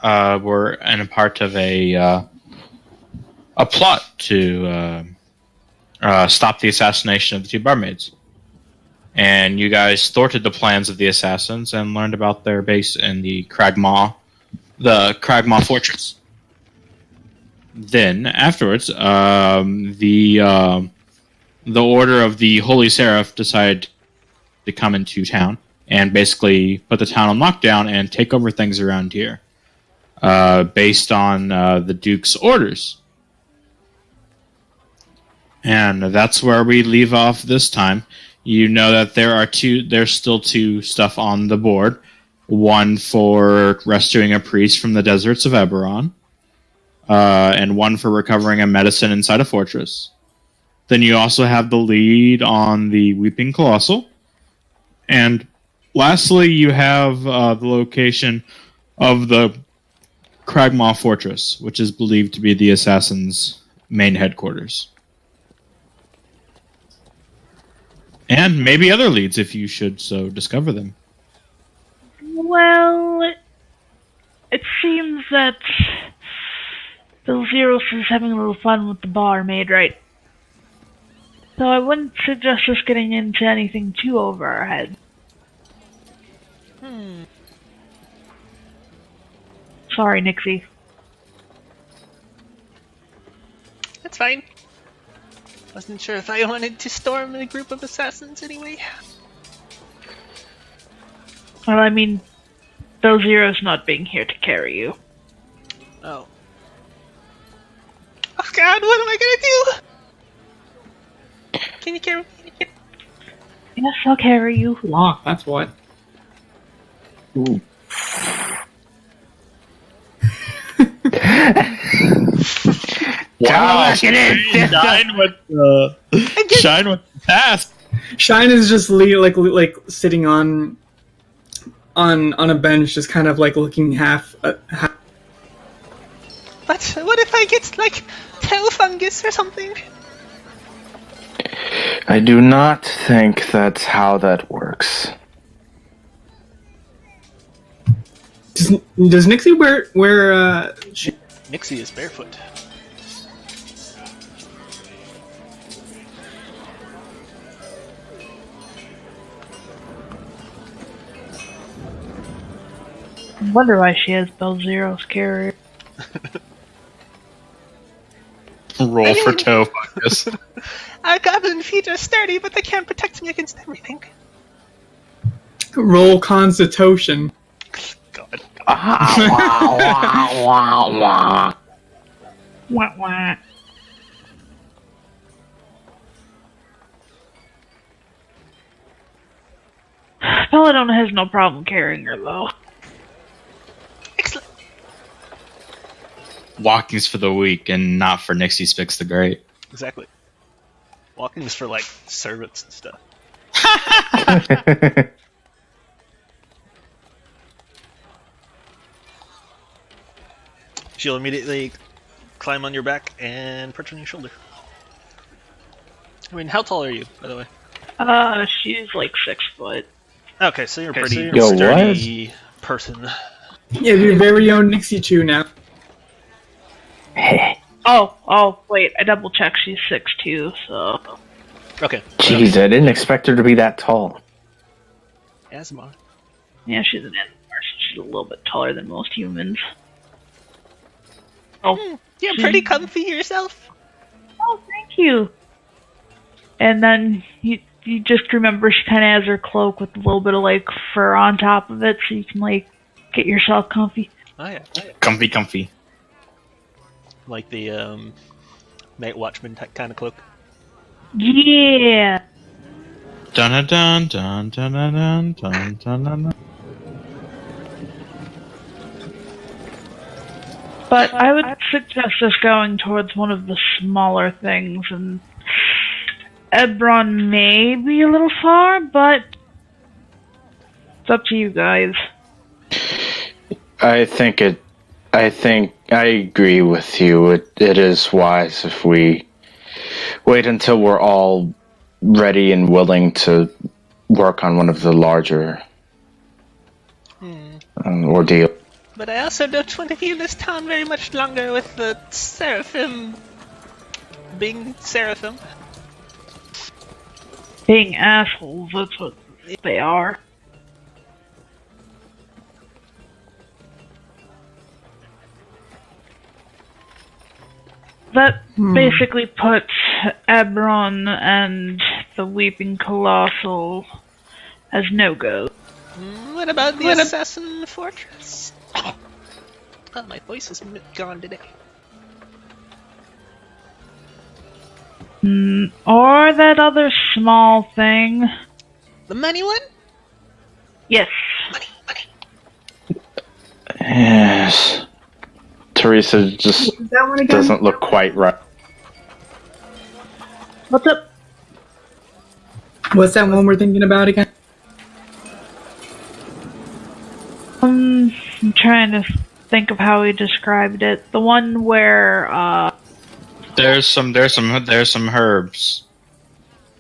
were in a part of a plot to stop the assassination of the two barmaids. And you guys thwarted the plans of the assassins and learned about their base in the Cragmaw Fortress. Then, afterwards, the Order of the Holy Seraph decided to come into town and basically put the town on lockdown and take over things around here, based on the Duke's orders. And that's where we leave off this time. You know that there's still two stuff on the board. One for rescuing a priest from the deserts of Eberron, and one for recovering a medicine inside a fortress. Then you also have the lead on the Weeping Colossal. And lastly, you have the location of the Cragmaw Fortress, which is believed to be the assassin's main headquarters. And maybe other leads if you should so discover them. Well, it seems that Bill Zeros is having a little fun with the barmaid, right? So I wouldn't suggest us getting into anything too over our head. Sorry, Nixie. That's fine. Wasn't sure if I wanted to storm a group of assassins anyway. Well, I mean, Bill Zero's not being here to carry you. Oh. Oh god, what am I gonna do? Can you carry me? Yes, I'll carry you. Lock, that's what. Ooh. Wow, shine with the task. Shine is just like sitting on a bench, just kind of like looking half. But what if I get like tail fungus or something? I do not think that's how that works. Does Nixie wear Nixie is barefoot. I wonder why she has Bill Zero's carrier. Roll for toe fungus. Our goblin feet are sturdy, but they can't protect me against everything. roll Constitution? God. Wah, wah. Belladonna has no problem carrying her, though. Excellent. Walking's for the weak and not for Nixie Spix the Great. Exactly. Walking is for, like, servants and stuff. She'll immediately climb on your back and perch on your shoulder. I mean, how tall are you, by the way? She's like 6 foot. Okay, so you're a pretty Yo, sturdy person. Yeah, your very own Nixie Chew now. Oh, wait, I double checked. She's 6'2", so. Okay. Jeez, I didn't expect her to be that tall. Asmar. Yeah, she's an animal, so she's a little bit taller than most humans. Oh, You're pretty comfy yourself. oh, thank you. And then you just remember she kind of has her cloak with a little bit of like fur on top of it, so you can like get yourself comfy. Oh yeah. Comfy. Like the Night Watchman type kind of cloak. Yeah. Dun dun dun dun dun dun dun dun dun. But I would suggest us going towards one of the smaller things, and Ebron may be a little far, but it's up to you guys. I agree with you. It is wise if we wait until we're all ready and willing to work on one of the larger ordeal. But I also don't want to be in this town very much longer with the Seraphim being Seraphim. Being assholes, that's what they are. That basically puts Eberron and the Weeping Colossal as no-go. What about the Assassin Fortress? Oh, my voice is gone today. Or that other small thing. The money one? Yes. Money. Yes. Teresa just That one again? doesn't look quite right. What's up? What's that one we're thinking about again? I'm trying to think of how he described it. The one where, There's some herbs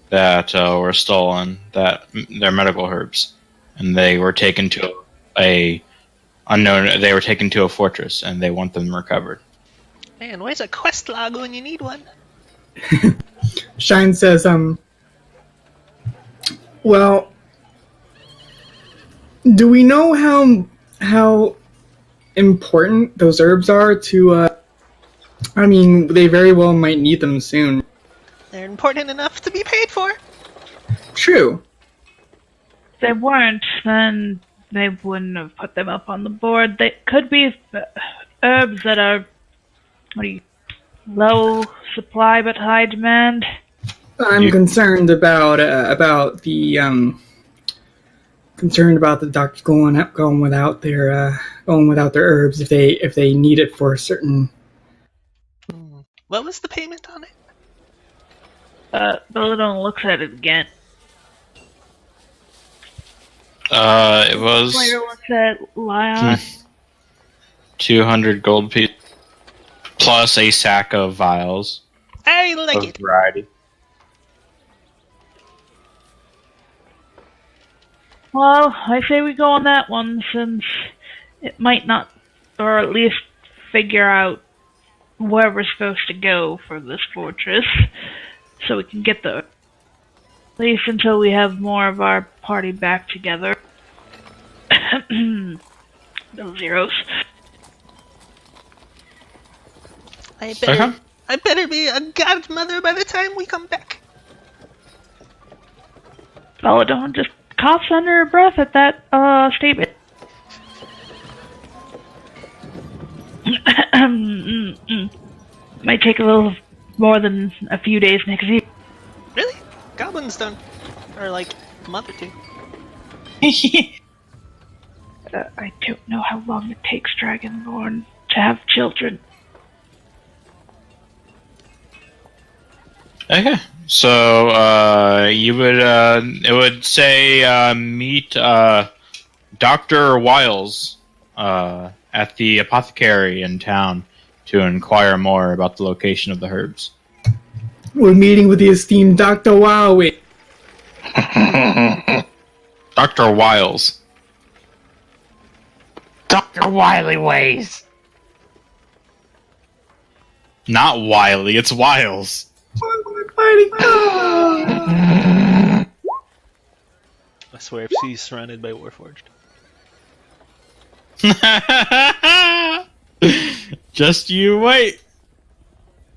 that were stolen. That they're medical herbs, and they were taken to a unknown. They were taken to a fortress, and they want them recovered. Man, where's a quest log when you need one? Shine says, well, do we know how important those herbs are to, I mean, they very well might need them soon. They're important enough to be paid for. True. if they weren't, then they wouldn't have put them up on the board. They could be herbs that are low supply but high demand. I'm concerned about the doctors going without their herbs if they need it for a certain. What was the payment on it? Belladonna looks at it again. It was Later looks at Lion. 200 gold piece plus a sack of vials I like of it. variety. Well, I say we go on that one since it might not, or at least figure out where we're supposed to go for this fortress, so we can get there. At least until we have more of our party back together. Those zeros. I better be a godmother by the time we come back. Belladonna just coughs under her breath at that statement. Might take a little more than a few days next week. Really? Goblins don't. Or like a month or two. I don't know how long it takes Dragonborn to have children. Okay, so you would it would say meet Dr. Wiles at the apothecary in town to inquire more about the location of the herbs. We're meeting with the esteemed Dr. Wowie. Dr. Wiles. Dr. Wily Ways. Not Wiley, it's Wiles. I swear if she's surrounded by Warforged. Just you wait.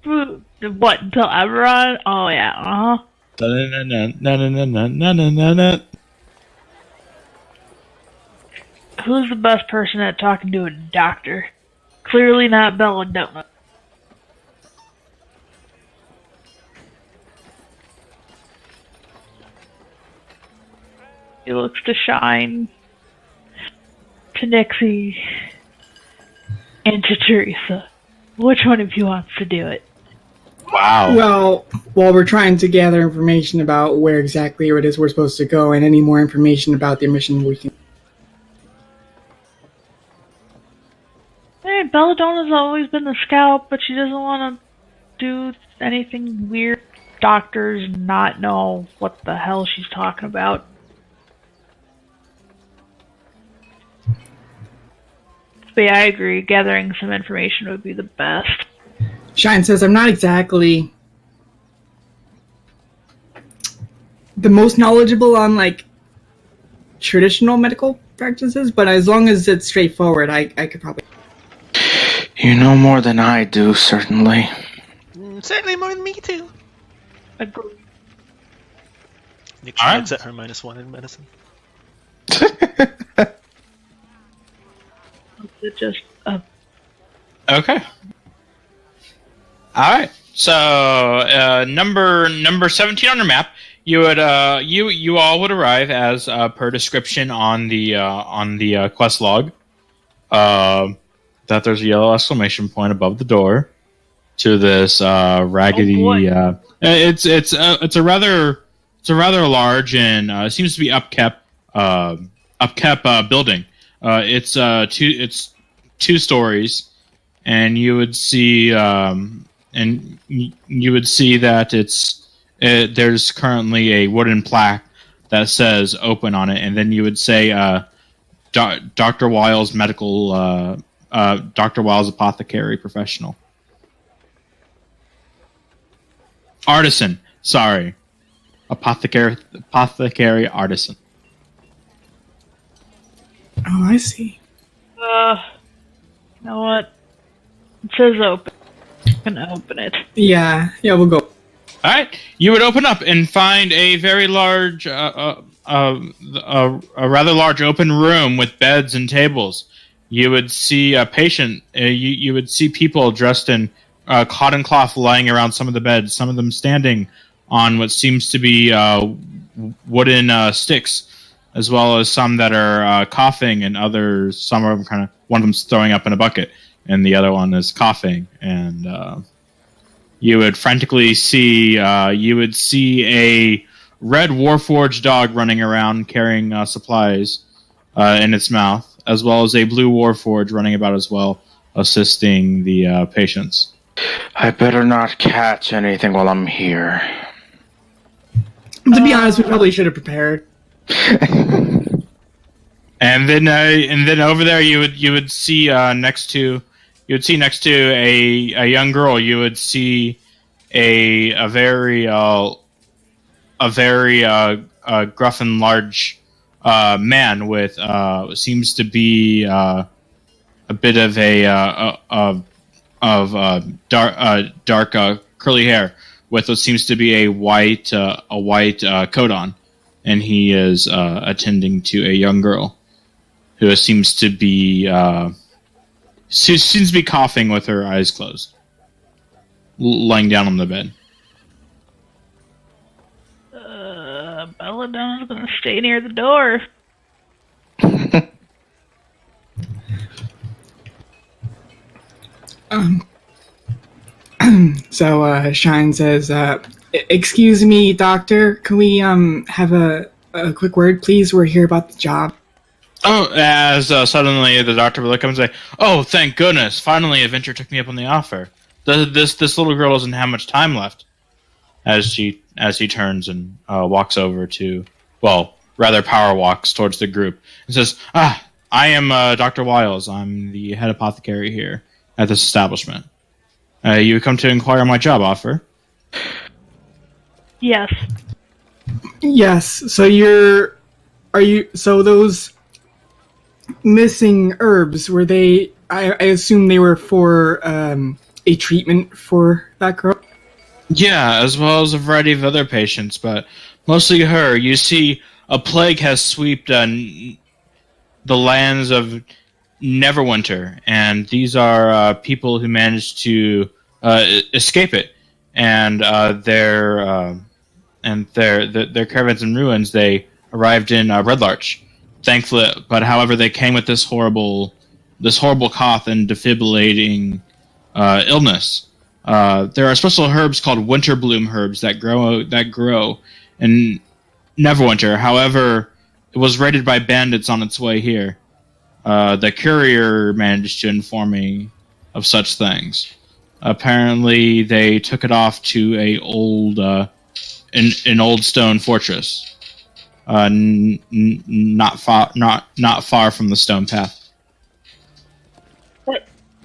What, until Eberron? Oh yeah, uh-huh. Who's the best person at talking to a doctor? Clearly not Belladonna. He looks to Shine, to Nixie, and to Teresa. Which one of you wants to do it? Wow. Well, while we're trying to gather information about where exactly it is we're supposed to go, and any more information about the mission we can. Hey, Belladonna's always been the scout, but she doesn't want to do anything weird. Doctors not know what the hell she's talking about. But I agree. Gathering some information would be the best. Shine says, I'm not exactly the most knowledgeable on, like, traditional medical practices, but as long as it's straightforward, I could probably... You know more than I do, certainly. Certainly more than me, too. Agree. Nick All right. looks at her -1 in medicine. It's just Okay. All right. So number 17 on your map, you would you all would arrive as per description on the quest log. That there's a yellow exclamation point above the door to this raggedy. It's a rather large and it seems to be upkept building. It's two stories, and you would see that there's currently a wooden plaque that says "open" on it, and then you would say Dr. Wiles medical Dr. Wiles apothecary professional artisan. Sorry, apothecary artisan. Oh, I see. you know what? It says open. I'm gonna open it. Yeah, we'll go. All right, you would open up and find a very large, a rather large open room with beds and tables. You would see a patient. You would see people dressed in cotton cloth lying around some of the beds. Some of them standing on what seems to be wooden sticks, as well as some that are coughing, and others. Some of them one of them's throwing up in a bucket, and the other one is coughing. And you would frantically see. You would see a red Warforged dog running around carrying supplies in its mouth, as well as a blue Warforged running about as well, assisting the patients. I better not catch anything while I'm here. To be honest, we probably should have prepared. And then over there you would see next to a young girl. You would see a very gruff and large man with seems to be a bit of dark curly hair with what seems to be a white coat on, and he is attending to a young girl who seems to be coughing with her eyes closed, lying down on the bed. Belladonna's gonna stay near the door. So Shine says, "Excuse me, doctor. Can we have a quick word, please? We're here about the job." Oh, as suddenly the doctor will come and say, "Oh, thank goodness! Finally, Adventure took me up on the offer. This little girl doesn't have much time left." As he turns and walks over to, rather power walks towards the group and says, I am Dr. Wiles. I'm the head apothecary here at this establishment. You come to inquire on my job offer." Yes. Yes. So so those missing herbs, were they? I assume they were for a treatment for that girl. Yeah, as well as a variety of other patients, but mostly her. You see, a plague has swept the lands of Neverwinter, and these are people who managed to escape it, and their caravans in ruins. They arrived in Red Larch, thankfully, but however, they came with this horrible cough and defibrillating illness. There are special herbs called winter bloom herbs that grow in Neverwinter. However, it was raided by bandits on its way here. The courier managed to inform me of such things. Apparently, they took it off to an old stone fortress, not far from the stone path.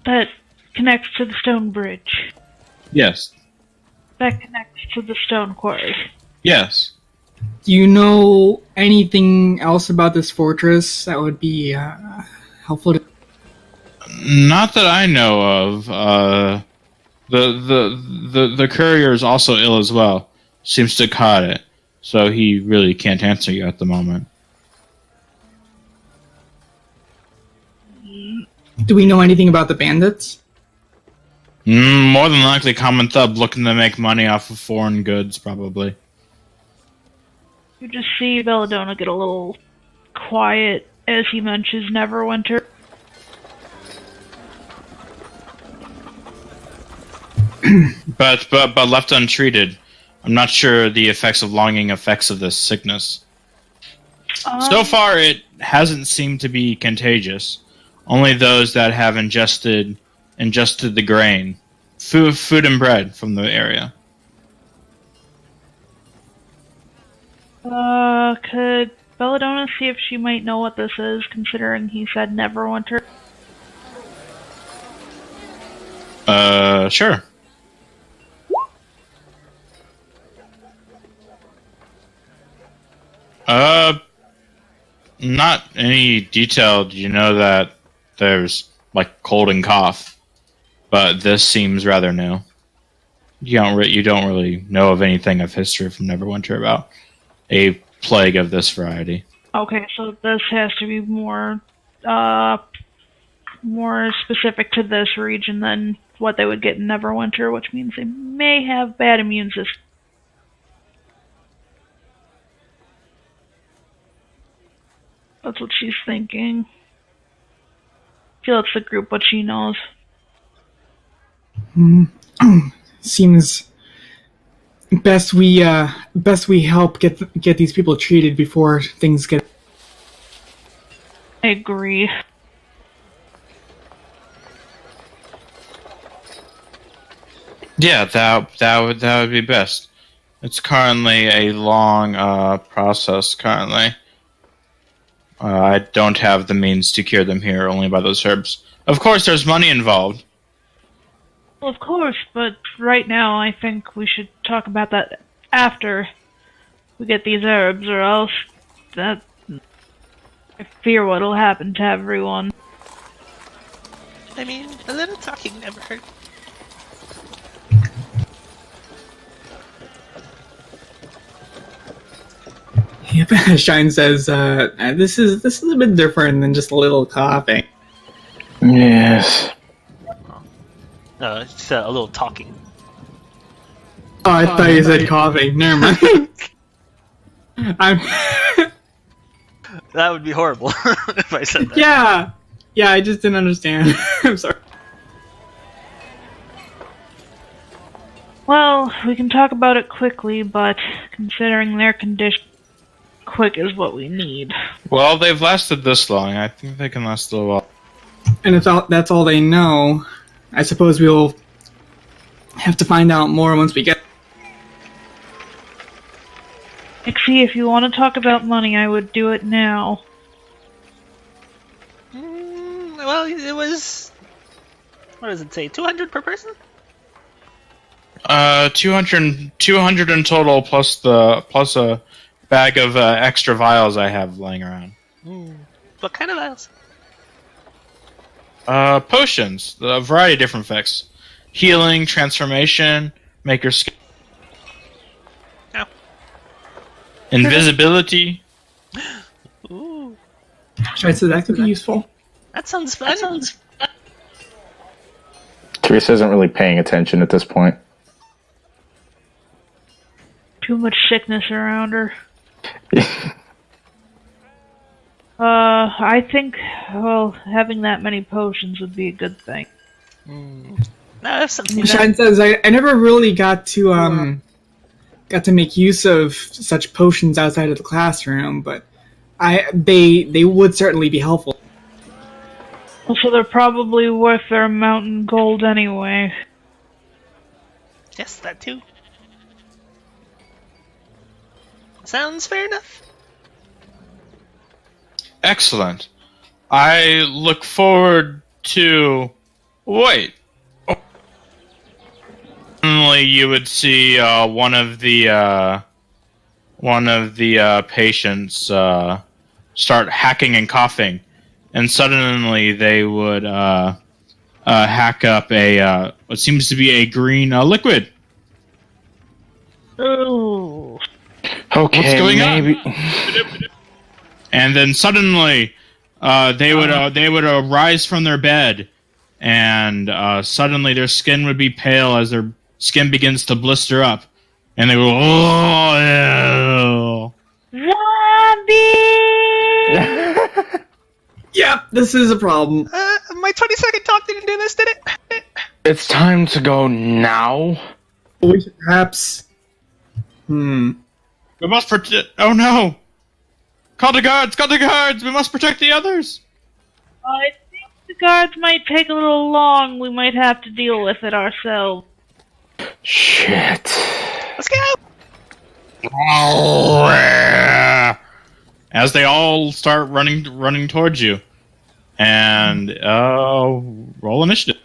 That connects to the stone bridge. Yes. That connects to the stone quarry. Yes. Do you know anything else about this fortress that would be helpful to... Not that I know of. The courier is also ill as well. Seems to have caught it, so he really can't answer you at the moment. Do we know anything about the bandits? More than likely, common thug looking to make money off of foreign goods, probably. You just see Belladonna get a little quiet as he mentions Neverwinter. But left untreated, I'm not sure the effects of longing effects of this sickness. So far, it hasn't seemed to be contagious. Only those that have ingested the grain, food and bread from the area. Could Belladonna see if she might know what this is, considering he said Neverwinter? Sure. Not any detailed. You know that there's like cold and cough, but this seems rather new. You don't really know of anything of history from Neverwinter about a plague of this variety. Okay, so this has to be more specific to this region than what they would get in Neverwinter, which means they may have bad immune system. That's what she's thinking. I feel it's the group what she knows. Seems best we help get these people treated before things get... I agree. Yeah, that would be best. It's currently a long process. Currently, I don't have the means to cure them here, only by those herbs. Of course, there's money involved. Well, of course, but right now I think we should talk about that after we get these herbs, or else I fear what'll happen to everyone. I mean, a little talking never hurt. Yep, Shine says, this is a bit different than just a little coughing. Yes. It's a little talking. Oh, I thought you said coughing. Never mind. That would be horrible if I said that. Yeah, I just didn't understand. I'm sorry. Well, we can talk about it quickly, but considering their condition, quick is what we need. Well, they've lasted this long. I think they can last a little while. And if that's all they know, I suppose we'll have to find out more once we get... Ixie, if you want to talk about money, I would do it now. Well, it was... What does it say? 200 per person? 200 in total, plus a bag of extra vials I have laying around. What kind of vials? Potions. A variety of different effects. Healing, transformation, make your skin... Oh. Invisibility. Ooh. Shine says that could be useful. That sounds fun. Teresa isn't really paying attention at this point. Too much sickness around her. I think, well, having that many potions would be a good thing. No, that's something. Shine says, I never really got to make use of such potions outside of the classroom, but they would certainly be helpful. Also, they're probably worth their amount in gold anyway. Yes, that too. Sounds fair enough. Excellent. I look forward to Wait. Suddenly, you would see one of the patients start hacking and coughing, and suddenly they would hack up a what seems to be a green liquid. Oh. Okay, What's going maybe. And then suddenly, they would rise from their bed, and suddenly their skin would be pale as their skin begins to blister up, and they go, "Oh, Zombie! Yep, this is a problem. My 20-second talk didn't do this, did it? It's time to go now. We should perhaps. we must protect! Oh no! Call the guards! Call the guards! We must protect the others!" I think the guards might take a little long. We might have to deal with it ourselves. Shit. Let's go! As they all start running towards you, and roll initiative.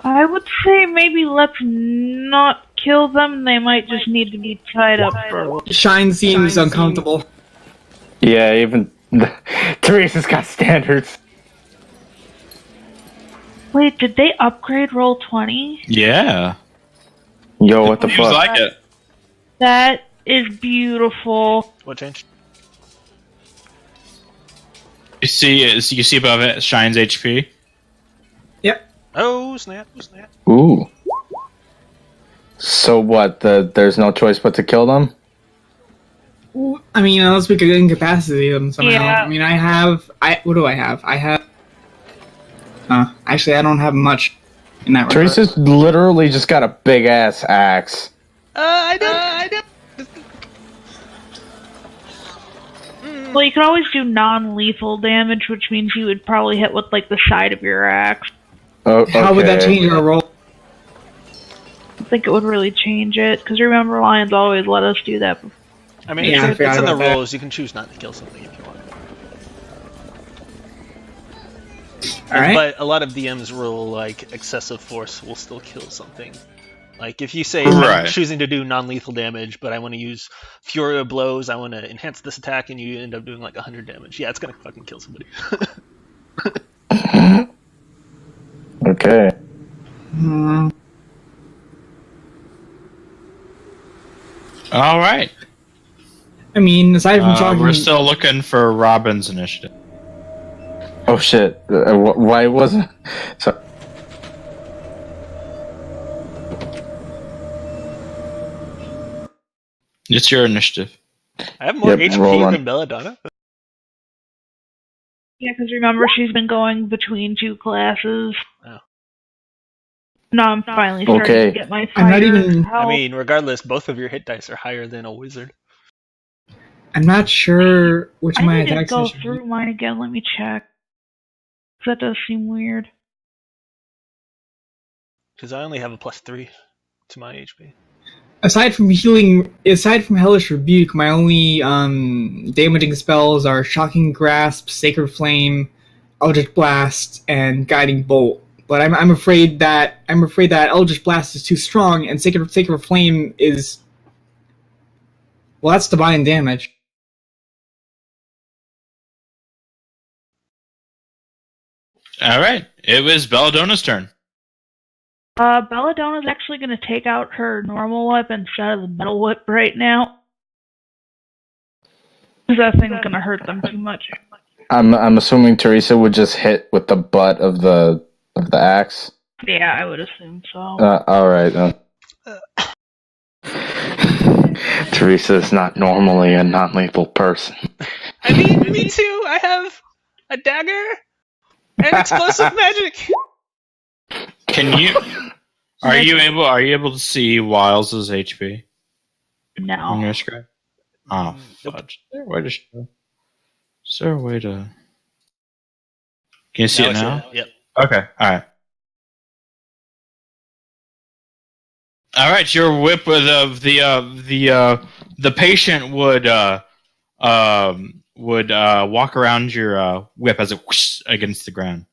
I would say maybe let's not kill them. They might just need to be tied up for a little. Shine seems uncomfortable. Yeah, even Teresa's got standards. Wait, did they upgrade roll 20? Yeah. Yo, what the Seems fuck? like it. That is beautiful. What changed? You see above it Shine's HP. Yep. Oh, snap, oh, snap. Ooh. So what? There's no choice but to kill them? I mean, unless we could incapacitate them somehow. Yeah. I mean, what do I have? I have. Actually, I don't have much in that regard. Teresa's literally just got a big ass axe. I do. Well, you could always do non-lethal damage, which means you would probably hit with, like, the side of your axe. Oh, okay. How would that change our roll? I think it would really change it, because remember, Lions always let us do that. I mean, Yeah, I it's forgot in the about that. rules. You can choose not to kill something if you want. Alright. But a lot of DMs rule, like, excessive force will still kill something. Like, if you say, Right. I'm choosing to do non-lethal damage, but I want to use Fury of Blows, I want to enhance this attack, and you end up doing, like, 100 damage. Yeah, it's gonna fucking kill somebody. Okay. All right. I mean, aside from talking, We're still looking for Robin's initiative. Oh shit. Why wasn't... So... It's your initiative. I have more Yep, HP roll on. than Belladonna. Yeah, because remember, she's been going between two classes. Oh. No, I'm finally starting Okay. to get my I'm not fighter even- help. I mean, regardless, both of your hit dice are higher than a wizard. I'm not sure which of my I need to attacks go should be. through mine again. Let me check. That does seem weird. Because I only have a +3 to my HP. Aside from Hellish Rebuke, my only damaging spells are Shocking Grasp, Sacred Flame, Eldritch Blast, and Guiding Bolt. But I'm afraid that Eldritch Blast is too strong, and Sacred Flame is, well, that's divine damage. All right. It was Belladonna's turn. Belladonna's actually going to take out her normal whip instead of the metal whip right now. Because that thing's going to hurt them too much. I'm assuming Teresa would just hit with the butt of the axe. Yeah, I would assume so. All right. Teresa is not normally a non-lethal person. I mean, me too! I have a dagger and explosive magic! Can you? Are you able to see Wiles' HP on No. your screen? Oh, fudge. Is there a way to show? Is there a way to? Can you see it I see now? Yep. Okay. All right. All right. Your whip of the patient would walk around your whip as it whoosh against the ground.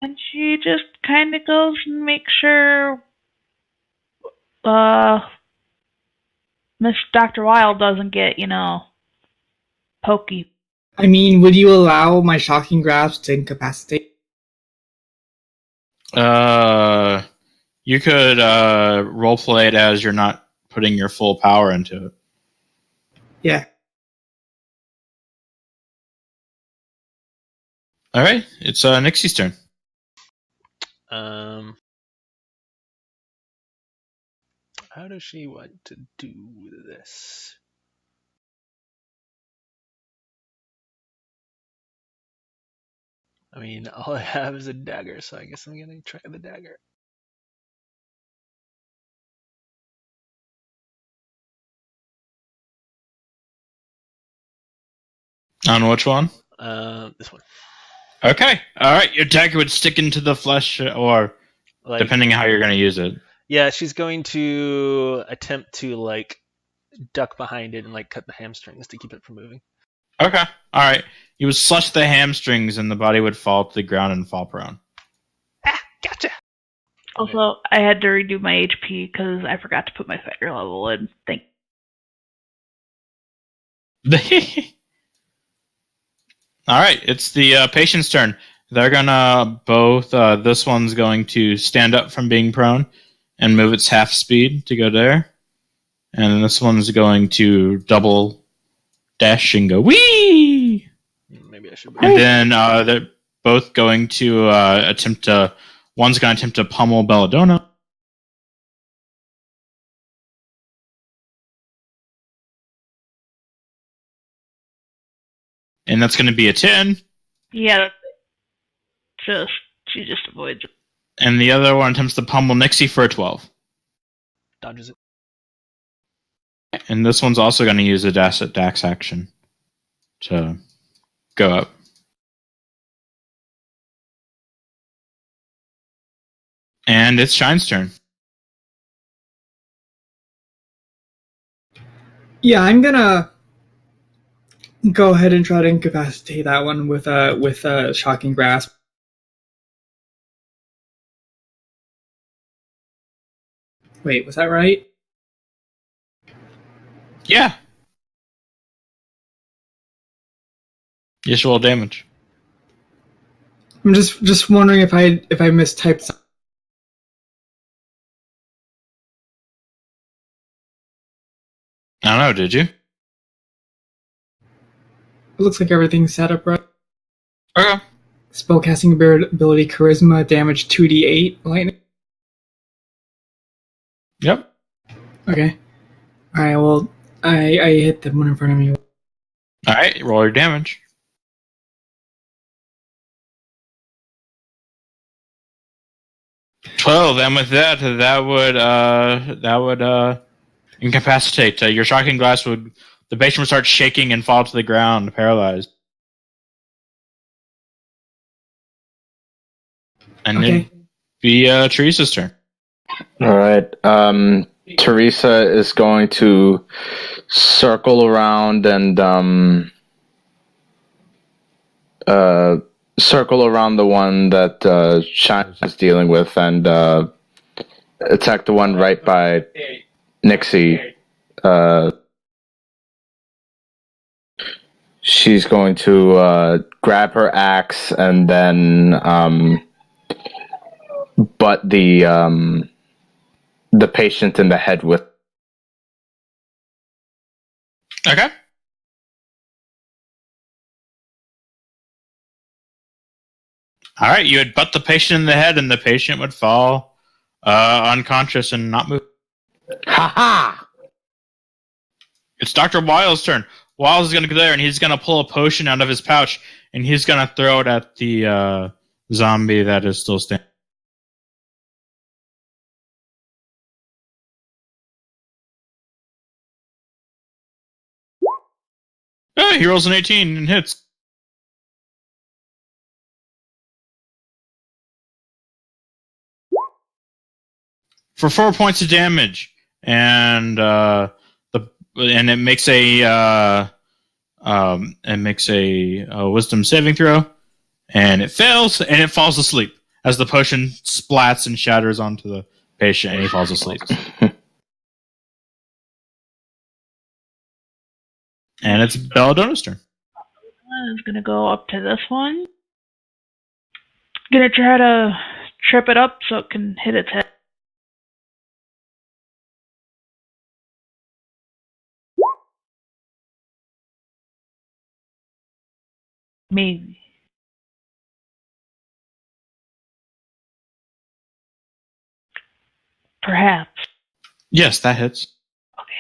And she just kind of goes and makes sure Miss Dr. Wild doesn't get, pokey. I mean, would you allow my shocking grasp to incapacitate? You could roleplay it as you're not putting your full power into it. Yeah. All right, it's Nixie's turn. How does she want to do this? I mean, all I have is a dagger, so I guess I'm gonna try the dagger. On which one? This one. Okay. All right. Your dagger would stick into the flesh, or depending on how you're going to use it. Yeah, she's going to attempt to duck behind it and cut the hamstrings to keep it from moving. Okay. All right. You would slash the hamstrings, and the body would fall to the ground and fall prone. Ah, gotcha. Also, I had to redo my HP because I forgot to put my fire level in. All right, it's the patient's turn. They're gonna both. This one's going to stand up from being prone and move its half speed to go there, and this one's going to double dash and go wee. Maybe I should. And then they're both going to attempt to. One's going to attempt to pummel Belladonna. And that's going to be a 10. Yeah, she just avoids it. And the other one attempts to pummel Nixie for a 12. Dodges it. And this one's also going to use a dax action to go up. And it's Shine's turn. Yeah, I'm gonna go ahead and try to incapacitate that one with a shocking grasp. Wait, was that right? Yeah. Just roll damage. I'm just wondering if I mistyped something. I don't know, did you? It looks like everything's set up right. Okay. Spellcasting ability Charisma, damage 2d8 lightning. Yep. Okay. Alright, well, I hit the one in front of me. Alright, roll your damage. 12, and with that would incapacitate. Your shocking glass the patient would start shaking and fall to the ground, paralyzed. And Okay. it'd be Teresa's turn. All right. Teresa is going to circle around and circle around the one that Shine is dealing with and attack the one right by Nixie. She's going to grab her axe and then butt the patient in the head with. Okay. All right, you would butt the patient in the head, and the patient would fall unconscious and not move. Ha ha! It's Dr. Wiles' turn. Wiles is going to go there, and he's going to pull a potion out of his pouch, and he's going to throw it at the zombie that is still standing. He rolls an 18 and hits. For 4 points of damage, and it makes a wisdom saving throw, and it fails, and it falls asleep. as the potion splats and shatters onto the patient, and he falls asleep. And it's Belladona's turn. Is gonna go up to this one. Gonna try to trip it up so it can hit its head. Maybe. Perhaps. Yes, that hits. Okay.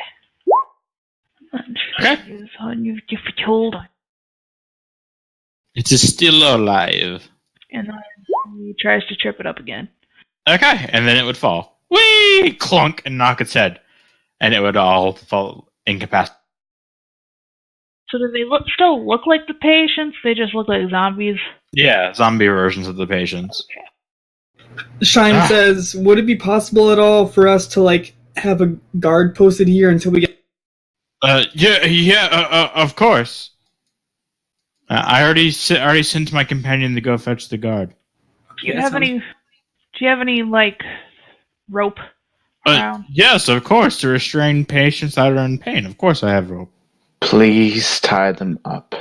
On you if you told. It is still alive. And then he tries to trip it up again. Okay, and then it would fall. Whee! Clunk and knock its head. And it would all fall incapacitated. So do they still look like the patients? They just look like zombies? Yeah, zombie versions of the patients. Shine says, would it be possible at all for us to, like, have a guard posted here until we get... Of course. I already sent my companion to go fetch the guard. Do you have any, like, rope around? Yes, of course, to restrain patients that are in pain. Of course I have rope. Please tie them up.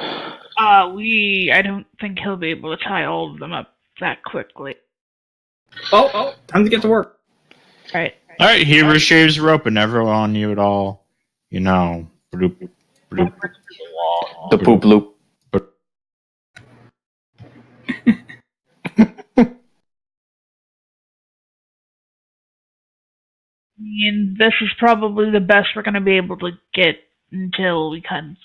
I don't think he'll be able to tie all of them up that quickly. Oh, time to get to work. Alright, he retrieves rope and everyone you would all, bloop, bloop. The poop loop. And this is probably the best we're going to be able to get until we come.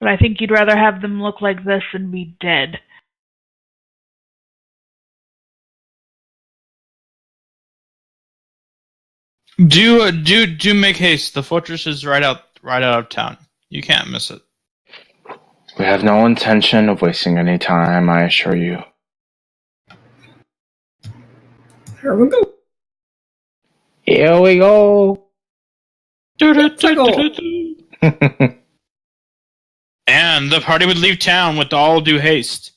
But I think you'd rather have them look like this than be dead. Do make haste. The fortress is right out of town. You can't miss it. We have no intention of wasting any time, I assure you. Here we go. Here we go. And the party would leave town with all due haste.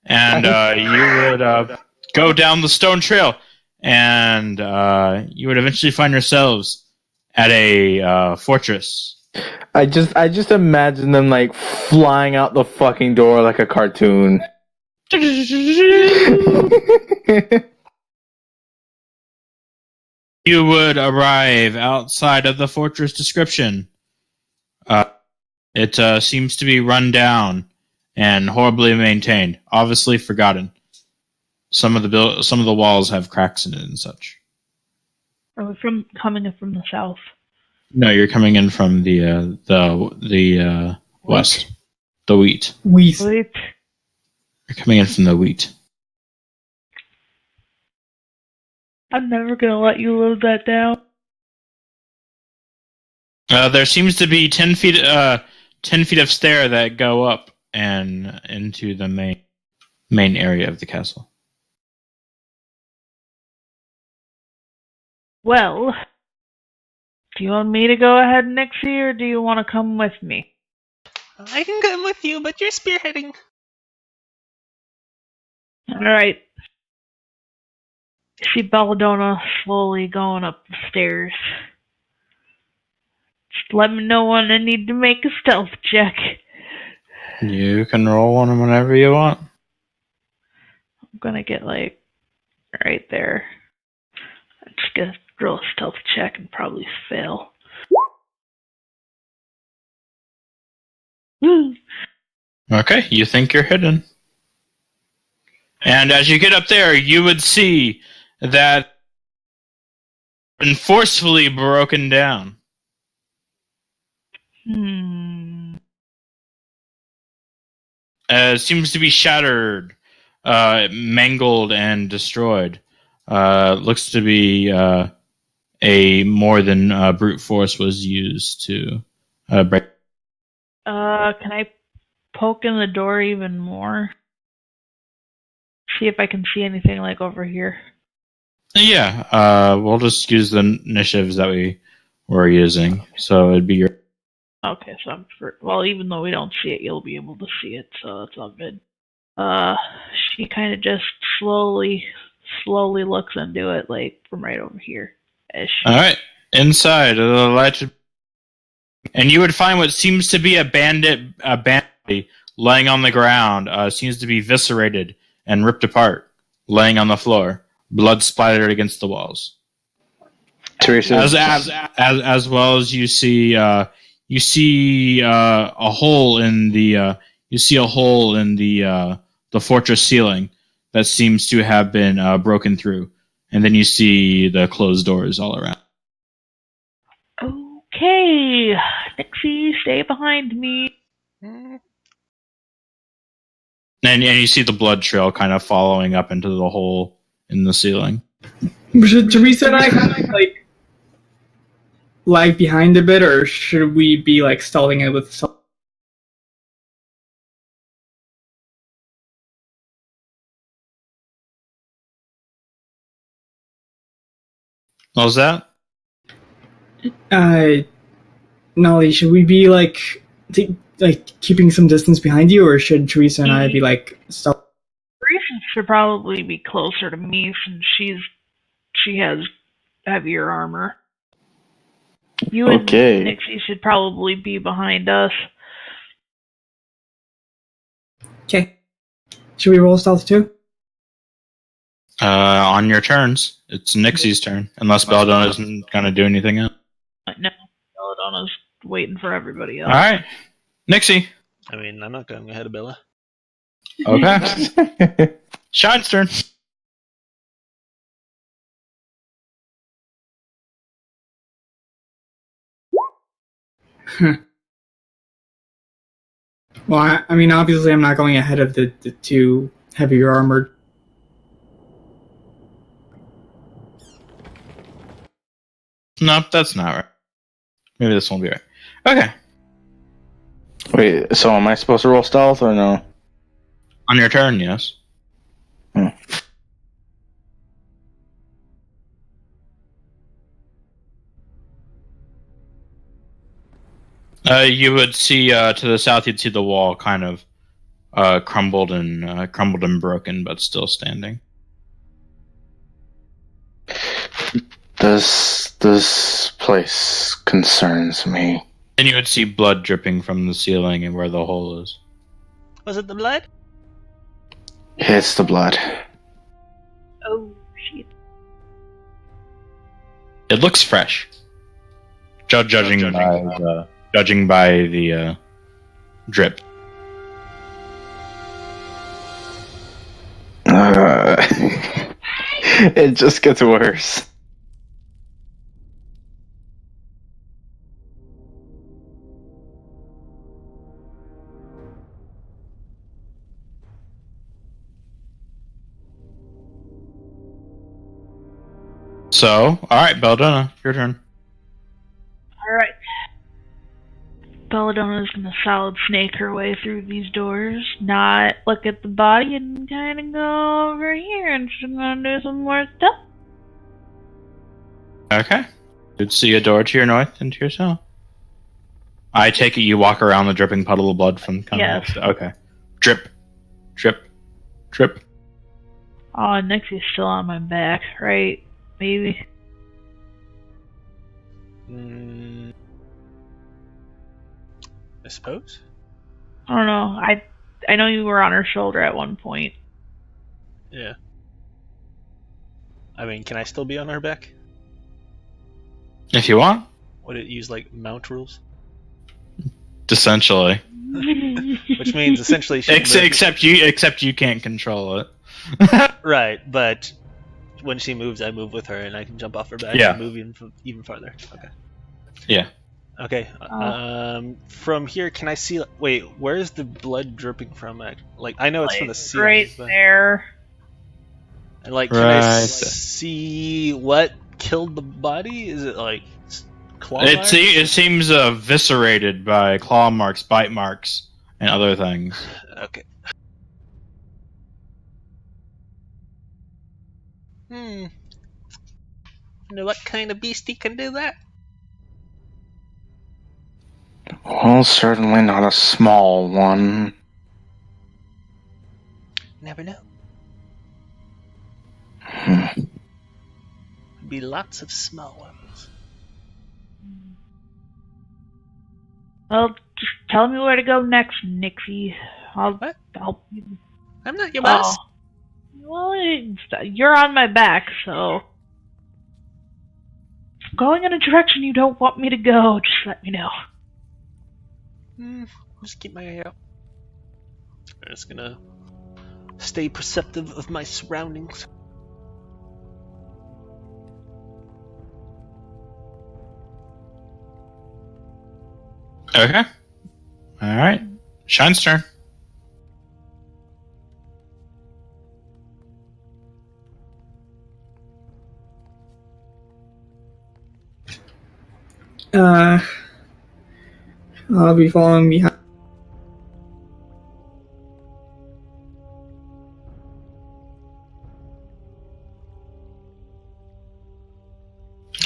And you would go down the stone trail. And you would eventually find yourselves at a fortress. I just imagine them like flying out the fucking door like a cartoon. You would arrive outside of the fortress description. It seems to be run down and horribly maintained, obviously forgotten. Some of the walls have cracks in it and such. Are we coming in from the south? No, you're coming in from the west. The wheat. Wheat. You're coming in from the wheat. I'm never gonna let you live that down. There seems to be 10 feet of stair that go up and into the main area of the castle. Well, do you want me to go ahead, Nixie, or do you want to come with me? I can come with you, but you're spearheading. Alright. See Belladonna slowly going up the stairs. Just let me know when I need to make a stealth check. You can roll one whenever you want. I'm gonna get, like, right there. I'm just gonna roll a stealth check and probably fail. Woo! Okay, you think you're hidden. And as you get up there, you would see that been forcefully broken down. It seems to be shattered, mangled, and destroyed. Looks to be a more than brute force was used to break. Can I poke in the door even more? See if I can see anything like over here. Yeah, we'll just use the initiatives that we were using. So it'd be your... Okay, so well, even though we don't see it, you'll be able to see it, so that's all good. She kind of just slowly looks into it, like from right over here. All right, inside of the lighted, and you would find what seems to be a bandit body laying on the ground. Seems to be viscerated and ripped apart, laying on the floor, blood splattered against the walls. Teresa, As well as you see a hole in the the fortress ceiling that seems to have been broken through, and then you see the closed doors all around. Okay, Nixie, stay behind me. And you see the blood trail kind of following up into the hole in the ceiling. Should Teresa and I kind of like lag behind a bit, or should we be like stalling it with? What was that? Nolly, should we be like keeping some distance behind you, or should Teresa and I be like stealth? Teresa should probably be closer to me since she has heavier armor. You and Okay. Nixie should probably be behind us. Okay. Should we roll stealth too? On your turns, it's Nixie's turn, unless Belladonna isn't going to do anything else. No, Belladonna's waiting for everybody else. All right, Nixie. I mean, I'm not going ahead of Bella. Okay. Shine's turn. Well, I mean, obviously, I'm not going ahead of the two heavier armored. No, that's not right. Maybe this won't be right. Okay. Wait, so am I supposed to roll stealth or no? On your turn, yes. You would see to the south. You'd see the wall kind of crumbled and broken, but still standing. This place concerns me. And you would see blood dripping from the ceiling and where the hole is. Was it the blood? It's the blood. Oh, shit. It looks fresh. Judging by the drip. It just gets worse. So, all right, Belladonna, your turn. Alright. Belladonna's gonna solid snake her way through these doors, not look at the body, and kind of go over here, and she's gonna do some more stuff. Okay. You'd see a door to your north and to your south. I take it you walk around the dripping puddle of blood from kind Yes. of... Okay. Drip. Drip. Drip. Oh, Nixie's still on my back, right? Maybe. I suppose. I don't know. I know you were on her shoulder at one point. Yeah. I mean, can I still be on her back? If you want. Would it use, like, mount rules? Essentially. Which means essentially she Except you can't control it. Right, but when she moves, I move with her, and I can jump off her back Yeah. and move even farther. Okay. Yeah. Okay. From here, can I see? Wait, where is the blood dripping from? Like, I know it's from the ceiling. Right but, there. and like, can I Right. see what killed the body? Is it like claw It marks? seems eviscerated by claw marks, bite marks, and other things. Okay. Know what kind of beastie can do that? Well, certainly not a small one. Never know. Hmm. Be lots of small ones. Well, just tell me where to go next, Nixie. I'll What? help you. I'm not your boss. Oh. Well, you're on my back, so... If I'm going in a direction you don't want me to go, just let me know. Just keep my eye out. I'm just gonna stay perceptive of my surroundings. Okay. All right. Shine's turn. I'll be following behind.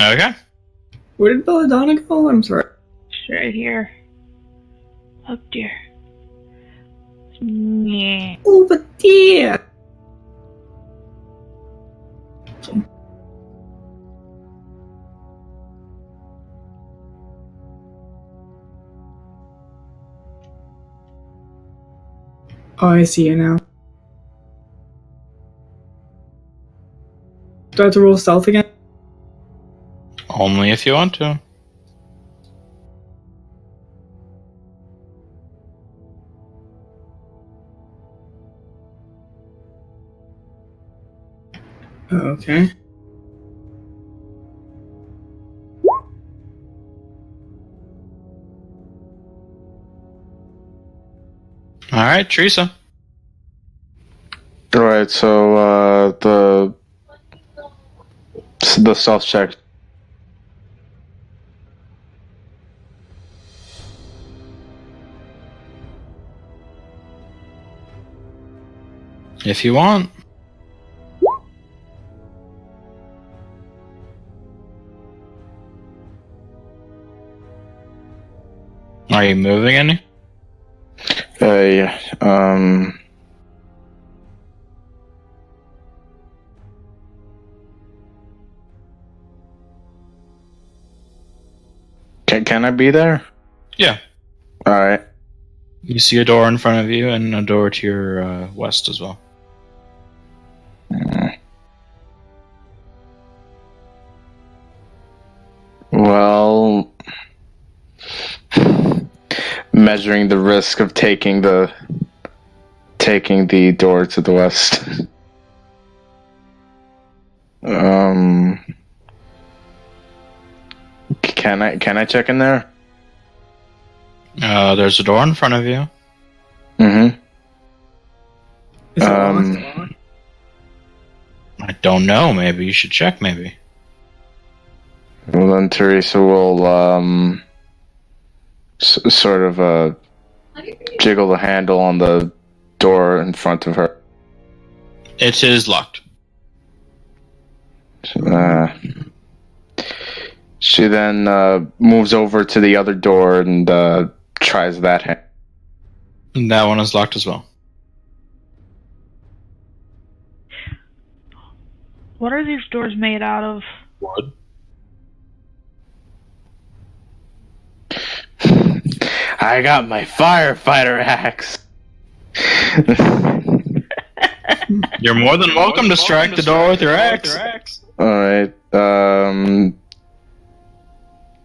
Okay. Where did Belladonna go? I'm sorry. It's right here. Oh dear. Yeah. Over there. Oh, I see you now. Do I have to roll stealth again? Only if you want to. Okay. All right, Teresa. Alright, so the stealth check. If you want. Are you moving any? Yeah. Can I be there? Yeah. Alright. You see a door in front of you and a door to your west as well. Well, measuring the risk of taking the door to the west. Can I check in there? There's a door in front of you. Mm-hmm. Is it locked? I don't know. Maybe you should check. Maybe. Well, then Teresa will sort of jiggle the handle on the door in front of her. It is locked. She then moves over to the other door and tries that hand. That one is locked as well. What are these doors made out of? Wood. I got my firefighter axe. You're more than welcome to strike the door with your axe. Alright,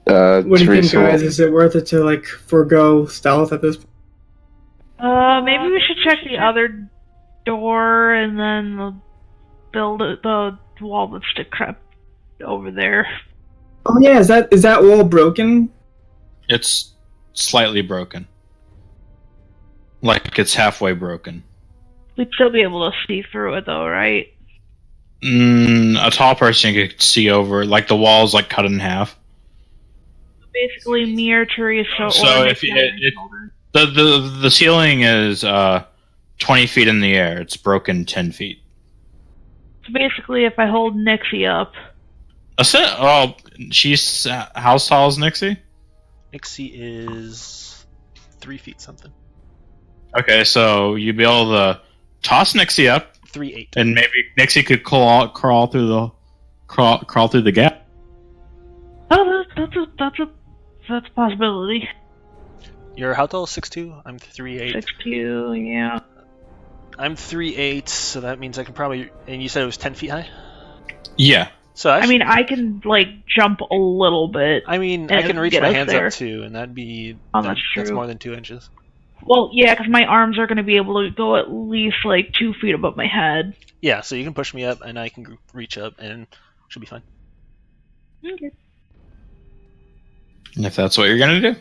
What do you think, Teresa guys? Is it worth it to, like, forego stealth at this point? Maybe we should check the other door and then build the wall that's decrepit over there. Oh yeah, is that wall broken? It's slightly broken. Like it's halfway broken. We'd still be able to see through it though, right? A tall person could see over. Like the wall's like cut in half. Basically, me or Teresa. So or if the ceiling is 20 feet in the air, it's broken 10 feet. So basically, if I hold Nixie up, She's how tall is Nixie? Nixie is 3 feet something. Okay, so you'd be able to toss Nixie up, 3'8". and maybe Nixie could crawl through the gap. Oh, that's a possibility. You're how tall? 6'2"? I'm 3'8". 6'2", yeah. I'm 3'8", so that means I can probably... And you said it was 10 feet high? Yeah. So I mean, I can, like, jump a little bit. I mean, I can reach my hands up too, and that'd be... That's true. That's more than 2 inches. Well, yeah, because my arms are going to be able to go at least, like, 2 feet above my head. Yeah, so you can push me up, and I can reach up, and should be fine. Okay. If that's what you're gonna do.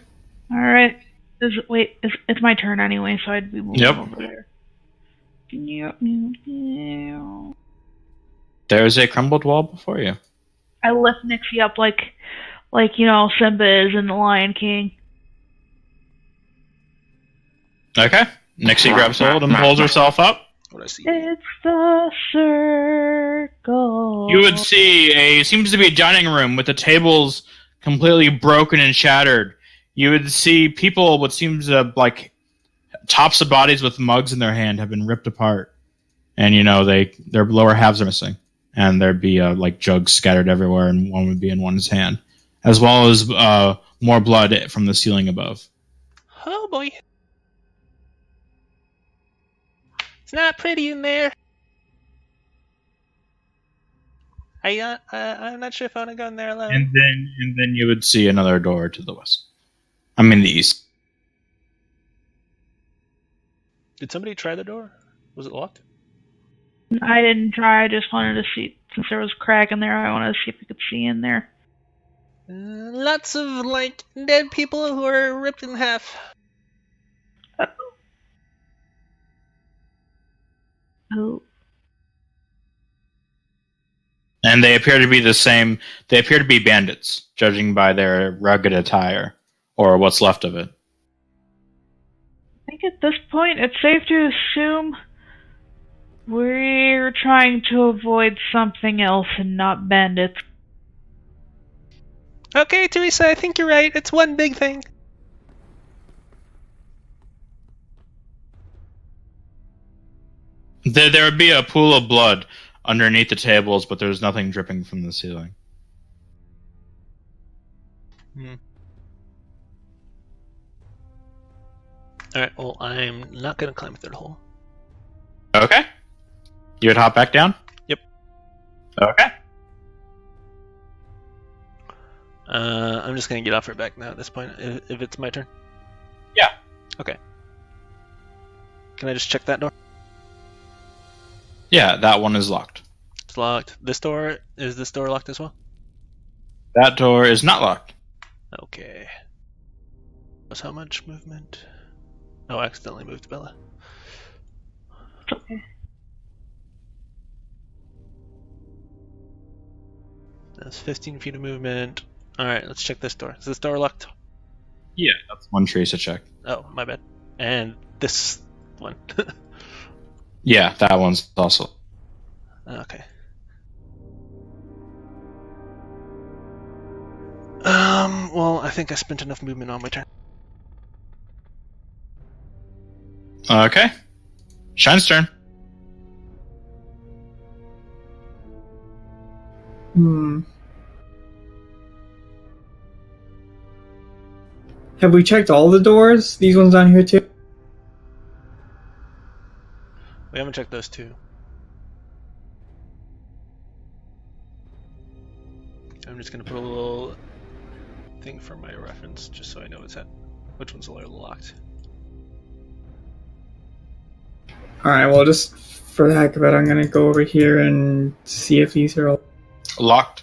Alright. It's my turn anyway, so I'd be moving Yep. over there. There's a crumbled wall before you. I lift Nixie up like Simba is in The Lion King. Okay. Nixie grabs hold and pulls herself up. What I see? It's the circle. You would see seems to be a dining room with the tables completely broken and shattered. You would see people, what seems like tops of bodies with mugs in their hand have been ripped apart. And, their lower halves are missing. And there'd be, like, jugs scattered everywhere, and one would be in one's hand. As well as more blood from the ceiling above. Oh, boy. It's not pretty in there. I'm not sure if I want to go in there alone. And then you would see another door to the west. I mean the east. Did somebody try the door? Was it locked? I didn't try, I just wanted to see, since there was a crack in there, I wanted to see if I could see in there. Lots of, like, dead people who are ripped in half. Oh. And they appear to be the same. They appear to be bandits, judging by their rugged attire, or what's left of it. I think at this point, it's safe to assume we're trying to avoid something else and not bandits. Okay, Teresa, I think you're right. It's one big thing. There would be a pool of blood underneath the tables, but there's nothing dripping from the ceiling. Alright, well, I'm not going to climb through the hole. Okay. You would hop back down? Yep. Okay. I'm just going to get off her back now at this point, if it's my turn. Yeah. Okay. Can I just check that door? Yeah, that one is locked. It's locked. Is this door locked as well? That door is not locked. Okay. That's how much movement? Oh, I accidentally moved Bella. Okay. That's 15 feet of movement. Alright, let's check this door. Is this door locked? Yeah, that's one Teresa check. Oh, my bad. And this one. Yeah, that one's also. Okay. Well, I think I spent enough movement on my turn. Okay. Shine's turn. Have we checked all the doors? These ones down here too? We haven't checked those two. I'm just gonna put a little thing for my reference, just so I know which ones are locked. Alright, well, just for the heck of it, I'm gonna go over here and see if these are all... Locked.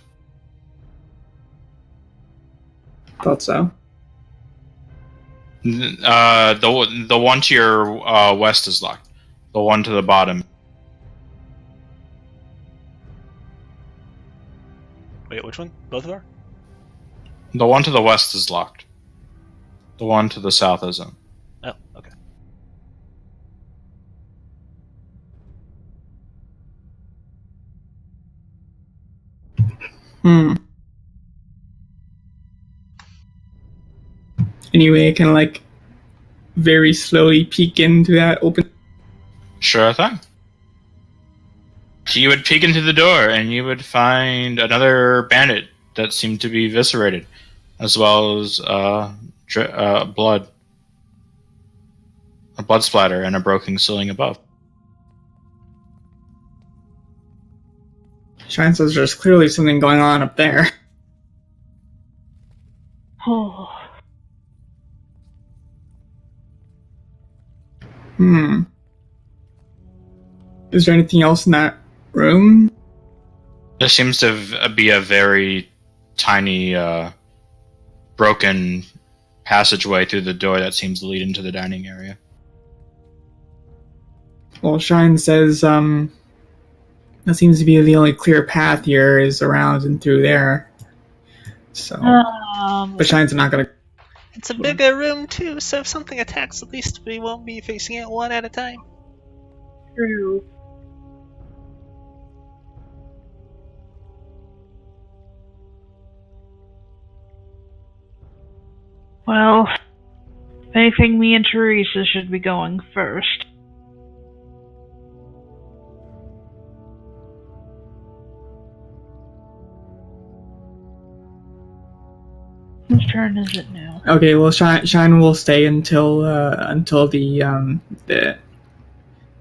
Thought so. The one to your west is locked. The one to the bottom. Wait, which one? Both of them? The one to the west is locked. The one to the south isn't. Oh, okay. anyway, kind of like very slowly peek into that open. Sure thing. So you would peek into the door, and you would find another bandit that seemed to be eviscerated, as well as blood. A blood splatter and a broken ceiling above. Shine says there's clearly something going on up there. Oh. Is there anything else in that room? There seems to be a very tiny, broken passageway through the door that seems to lead into the dining area. Well, Shine says, that seems to be the only clear path here is around and through there. So, but Shine's not gonna. It's a bigger room too, so if something attacks, at least we won't be facing it one at a time. True. Well, if anything, me and Teresa should be going first. Whose turn is it now? Okay, well, Shine will stay until the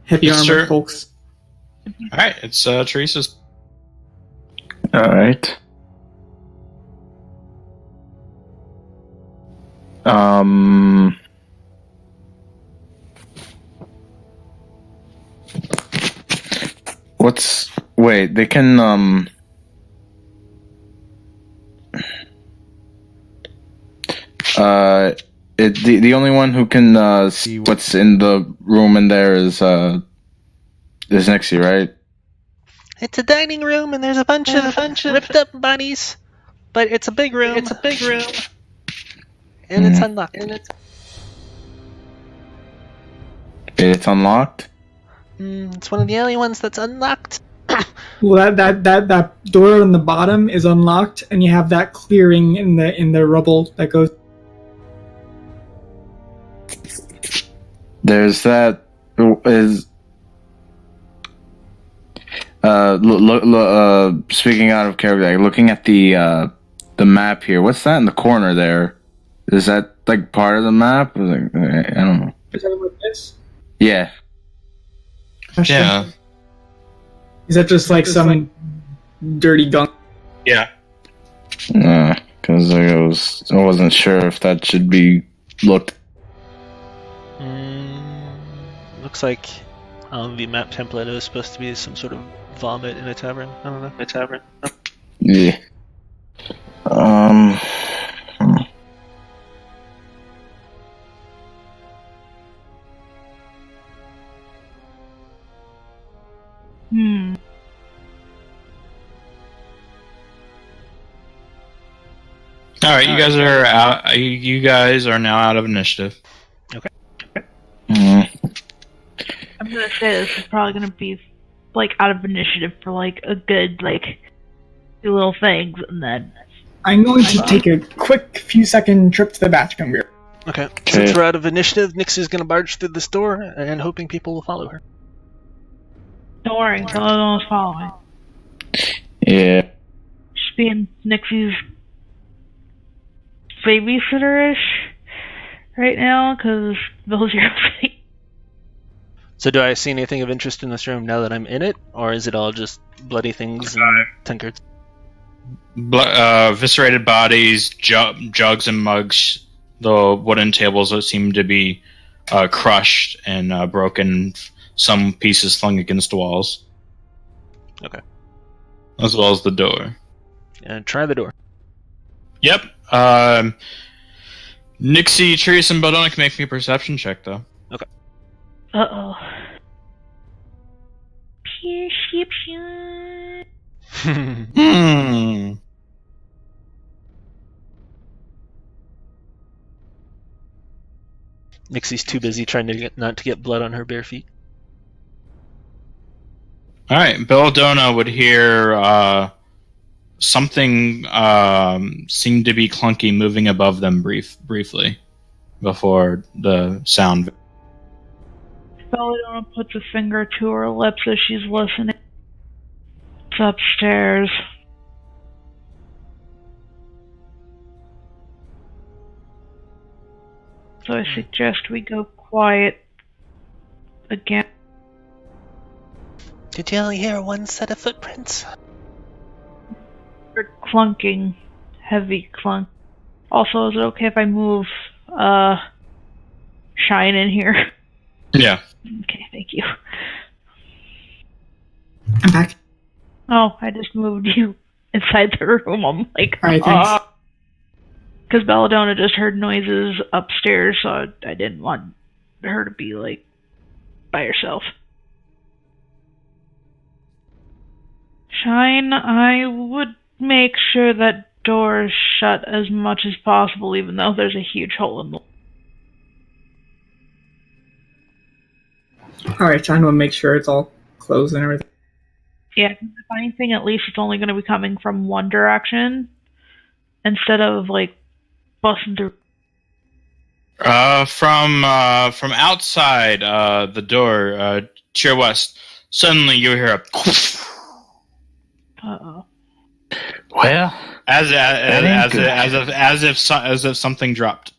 heavy Yes, armored sir. folks. Alright, it's Teresa's. Alright. Wait, they can, the only one who can, see what's in the room in there is Nixie, right? It's a dining room, and there's a bunch of ripped up bodies, but it's a big room. And it's unlocked. It's unlocked? It's one of the only ones that's unlocked. Well, that door on the bottom is unlocked, and you have that clearing in the rubble that goes. There's that is speaking out of character, like, looking at the map here. What's that in the corner there? Is that like part of the map? Like, I don't know. Is that like this? Yeah. Yeah. Is that just like some dirty gunk? Yeah. Because I wasn't sure if that should be looked. Looks like the map template is supposed to be some sort of vomit in a tavern. I don't know. A tavern. Yeah. All right, you guys are out. You guys are now out of initiative. I'm gonna say this is probably gonna be like out of initiative for like a good like 2 little things, and then I'm going to take a quick few second trip to the bathroom here. Okay. Since we're out of initiative, Nixie's gonna barge through this door and hoping people will follow her. don't worry, no one's following. Yeah. Just being Nixie's babysitter-ish right now, because Bill Zero's So do I see anything of interest in this room now that I'm in it, or is it all just bloody things and tankards? Eviscerated bodies, jugs and mugs, the wooden tables that seem to be crushed and broken, some pieces flung against the walls. Okay. As well as the door. And try the door. Yep. Nixie, Teresa, and Baldona can make me a perception check, though. Okay. Uh-oh. Pew, pew, pew. Nixie's too busy trying to not to get blood on her bare feet. All right, Belladonna would hear something seem to be clunky moving above them briefly. before the sound. Belladonna puts a finger to her lips as she's listening. It's upstairs. So I suggest we go quiet again. Did you only hear one set of footprints? They're clunking. Heavy clunk. Also, is it okay if I move Shine in here? Yeah. Okay, thank you. I'm back. Oh, I just moved you inside the room. I'm like, Alright, thanks. Because Belladonna just heard noises upstairs, so I didn't want her to be, like, by herself. Shine, I would make sure that door is shut as much as possible, even though there's a huge hole in the... Alright, trying to make sure it's all closed and everything. Yeah, if anything, at least it's only going to be coming from one direction, instead of, like, busting through. From outside the door to your west, suddenly you hear a Uh-oh. Well, as if something dropped,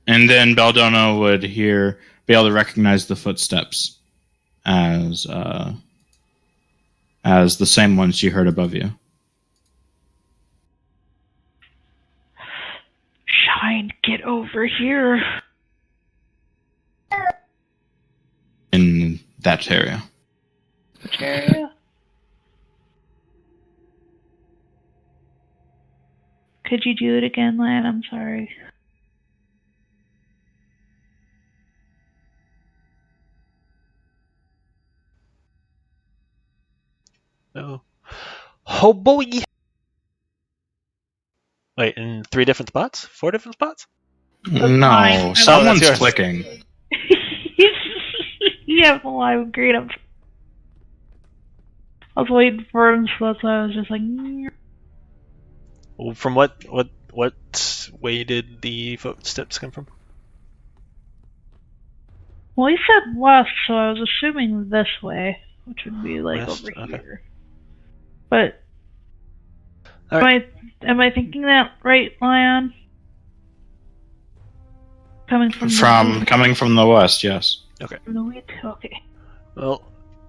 and then Belladonna would be able to recognize the footsteps as the same ones she heard above you. Shine, get over here. In that area. Which area? Could you do it again, Lan? I'm sorry. Oh. Oh boy! Wait, in 3 different spots? 4 different spots? mine. No, someone's yours. clicking. Yeah, well, I agreed. I was waiting for him, so that's why I was just like... Well, from what way did the footsteps come from? Well, he said west, so I was assuming this way, which would be like West, over okay. here. But All right. am I thinking that right, Lion? Coming from the west, yes. from the west? Okay. Well,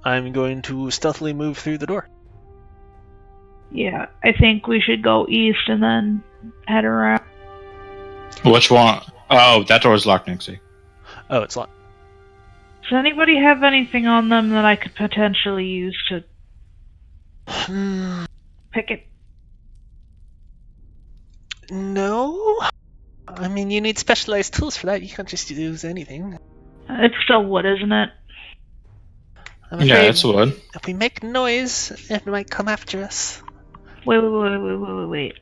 I'm going to stealthily move through the door. Yeah, I think we should go east and then head around. Which one? Oh, that door's locked, Nixie. Oh, it's locked. Does anybody have anything on them that I could potentially use to pick it? No. I mean, you need specialized tools for that. You can't just use anything. It's still wood, isn't it? I'm Yeah, afraid it's wood. if we make noise, it might come after us. Wait.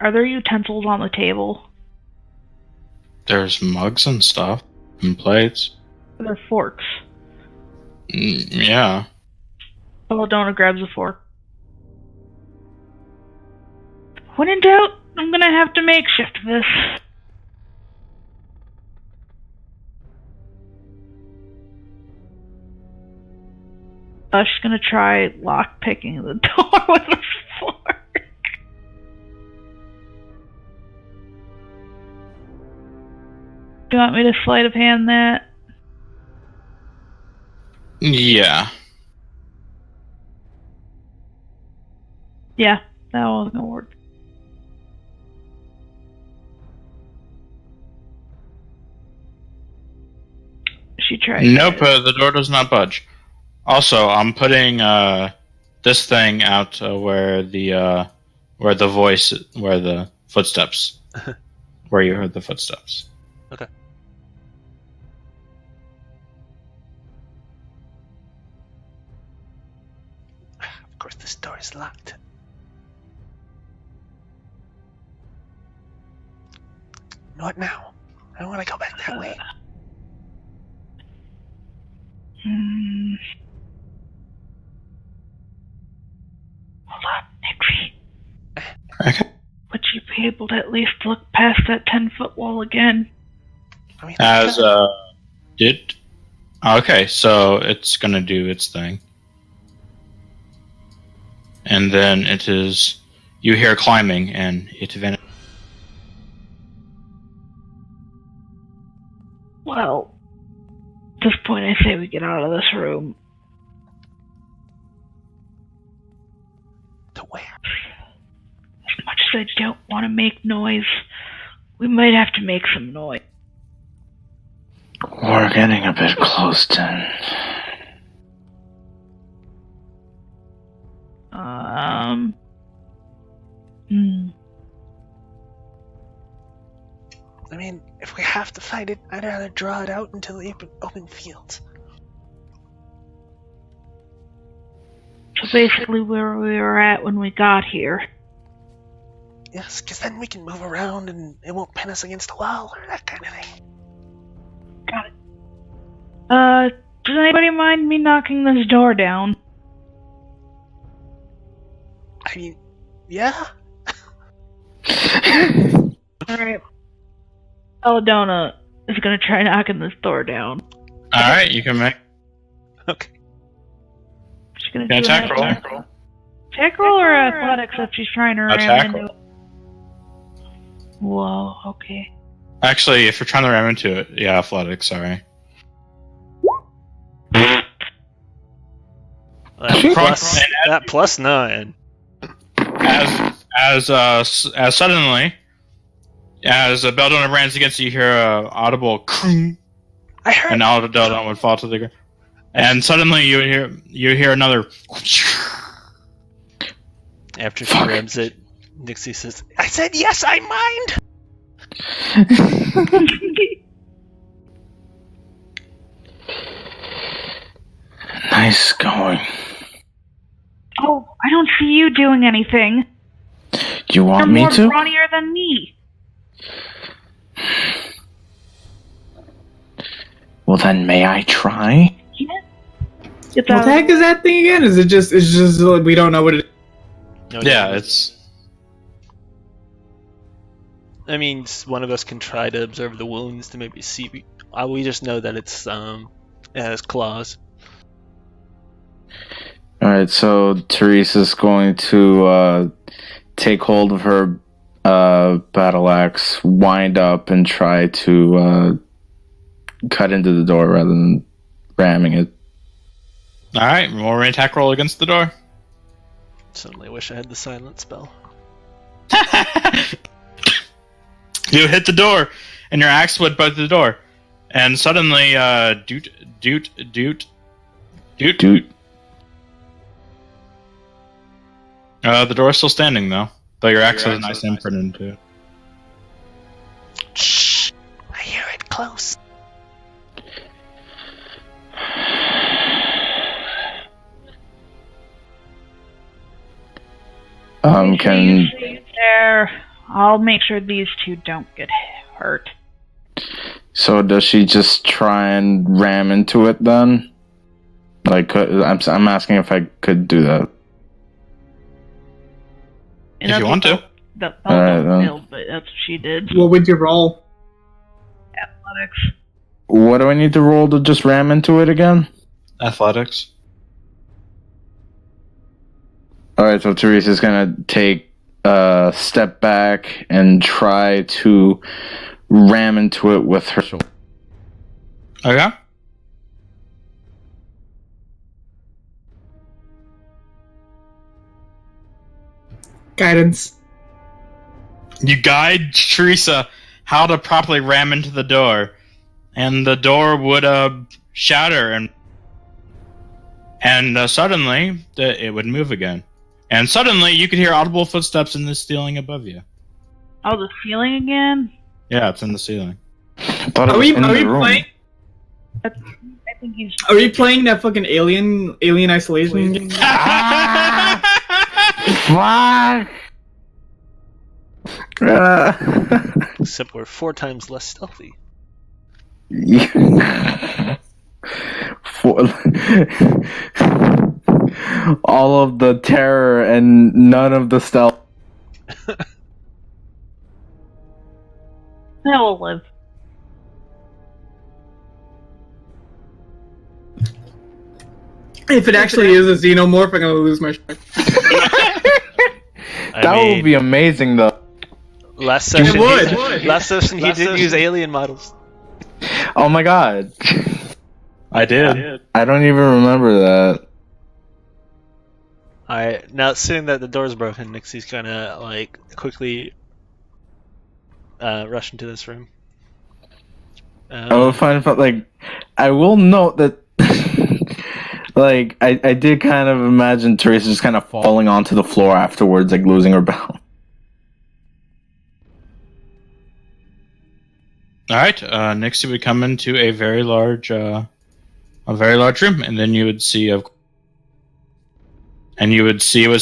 Are there utensils on the table? There's mugs and stuff. And plates. Are there forks? Yeah. Belladonna grabs a fork. When in doubt, I'm gonna have to makeshift this. She's gonna try lock-picking the door with a fork. Do you want me to sleight of hand that? Yeah. Yeah, that wasn't gonna work. She tried. Nope, the door does not budge. Also, I'm putting this thing out where the footsteps, where you heard the footsteps. Okay. Of course, this door is locked. What now? I don't want to go back that way. Hold on, Nixie. Okay. Would you be able to at least look past that 10-foot wall again. I mean, As did. Okay, so it's gonna do its thing, and then it is. You hear climbing, and it vanishes. Well, at this point, I say we get out of this room. to where? As much as I don't want to make noise, we might have to make some noise. We're getting a bit close, then. I mean, if we have to fight it, I'd rather draw it out into the open field. So basically where we were at when we got here. Yes, because then we can move around and it won't pin us against a wall or that kind of thing. Got it. Does anybody mind me knocking this door down? I mean, yeah? Alright. Belladonna is gonna try knocking this door down. Alright, you can make Okay. She's gonna an do attack an roll. Attack roll or athletics if she's trying to ram Attack into roll. it? Whoa, okay. Actually, if you're trying to ram into it, yeah, athletics, sorry. That plus 9. As suddenly, as Belladonna runs against you, hear a audible "kung," I heard. and Belladonna would fall to the ground. And suddenly you hear another. After she grabs it, Nixie says, I said yes, I mind! Nice going. Oh, I don't see you doing anything. You want You're me more to? brawnier than me. Well, then may I try? It's What the heck is that thing again? Is it's just like we don't know what it is? No, Yeah, it's. I mean, one of us can try to observe the wounds to maybe see. We just know that it has claws. Alright, so Teresa's going to take hold of her battle axe, wind up, and try to cut into the door rather than ramming it. Alright, more attack roll against the door. Suddenly wish I had the silent spell. You hit the door, and your axe would bite the door. And suddenly, doot. The door's still standing, though your axe has a nice imprint into it. Shh! I hear it close. Can there? I'll make sure these two don't get hurt. so does she just try and ram into it then? Like, I'm asking if I could do that. If you want to. That Alright, then. failed, but that's what she did. What would you roll? Athletics. What do I need to roll to just ram into it again? Athletics. Alright, so Teresa's gonna take a step back and try to ram into it with her sword. Okay. Guidance. You guide Teresa how to properly ram into the door, and the door would shatter, and suddenly it would move again. And suddenly you could hear audible footsteps in the ceiling above you. Oh, the ceiling again? Yeah, it's in the ceiling. I thought it Are was we in are the we room. playing? I think he's. Are we playing that fucking Alien Isolation game? Fuck! Except we're 4 times less stealthy. All of the terror and none of the stealth. I will live. If it actually is a xenomorph, I'm gonna lose my shit. That would be amazing, though. Last session, would. Last session he did use alien models. Oh my god. I did. I don't even remember that. Alright, now seeing that the door's broken, Nixie's gonna like quickly rush into this room. I will find like I will note that like I did kind of imagine Teresa just kind of falling onto the floor afterwards, like losing her balance. All right, Nixie would come into a very large room, and then you would see what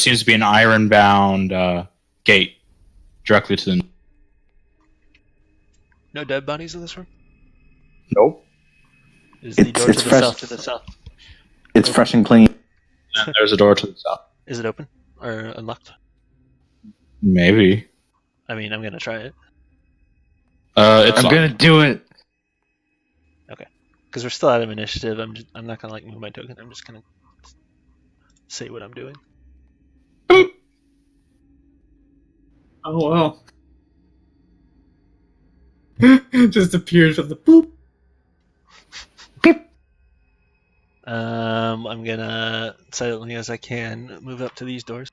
seems to be an iron-bound gate directly to the. No dead bodies in this room? Nope. Is the door It's to fresh. the south? It's fresh and clean. And there's a door to the south. Is it open or unlocked? Maybe. I mean, I'm gonna try it It's I'm locked. gonna do it. because we're still out of initiative. I'm not gonna like move my token. I'm just gonna say what I'm doing. Oh well. Just appears with the boop. I'm gonna silently as I can move up to these doors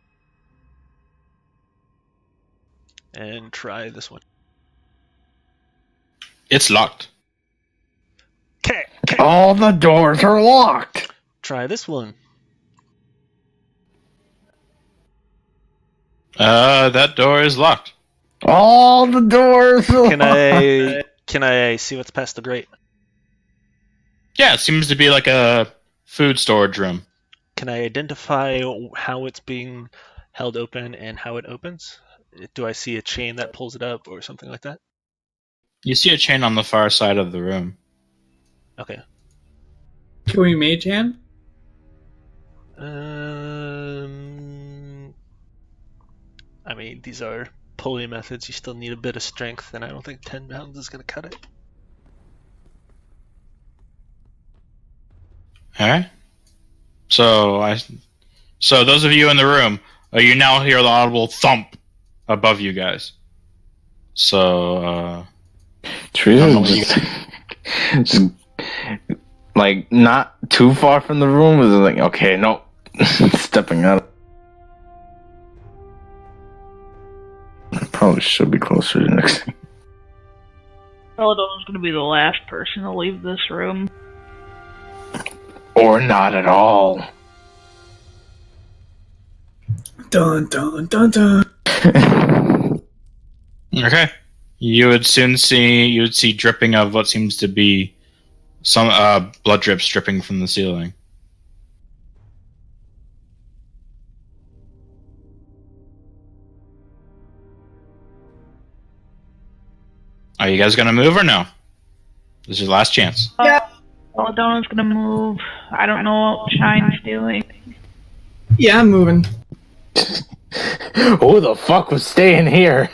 and try this one. It's locked. Okay. All the doors are locked. Try this one. That door is locked. All the doors are Can I see what's past the grate? Yeah, it seems to be like a food storage room. Can I identify how it's being held open and how it opens? Do I see a chain that pulls it up or something like that? You see a chain on the far side of the room. Okay. Can we mage hand? I mean, these are pulley methods. You still need a bit of strength, and I don't think 10 pounds is going to cut it. Alright. So those of you in the room, you now hear the audible thump above you guys. So, Teresa just like not too far from the room is like, okay, no, stepping out. Probably should be closer to next thing. Belladonna's gonna be the last person to leave this room. Or not at all. Dun dun dun dun. okay. You would see dripping of what seems to be some blood drips dripping from the ceiling. Are you guys gonna move or no? This is your last chance. Yeah. Belladonna's gonna move. I don't know what Shine's doing. Yeah, I'm moving. Who the fuck was staying here?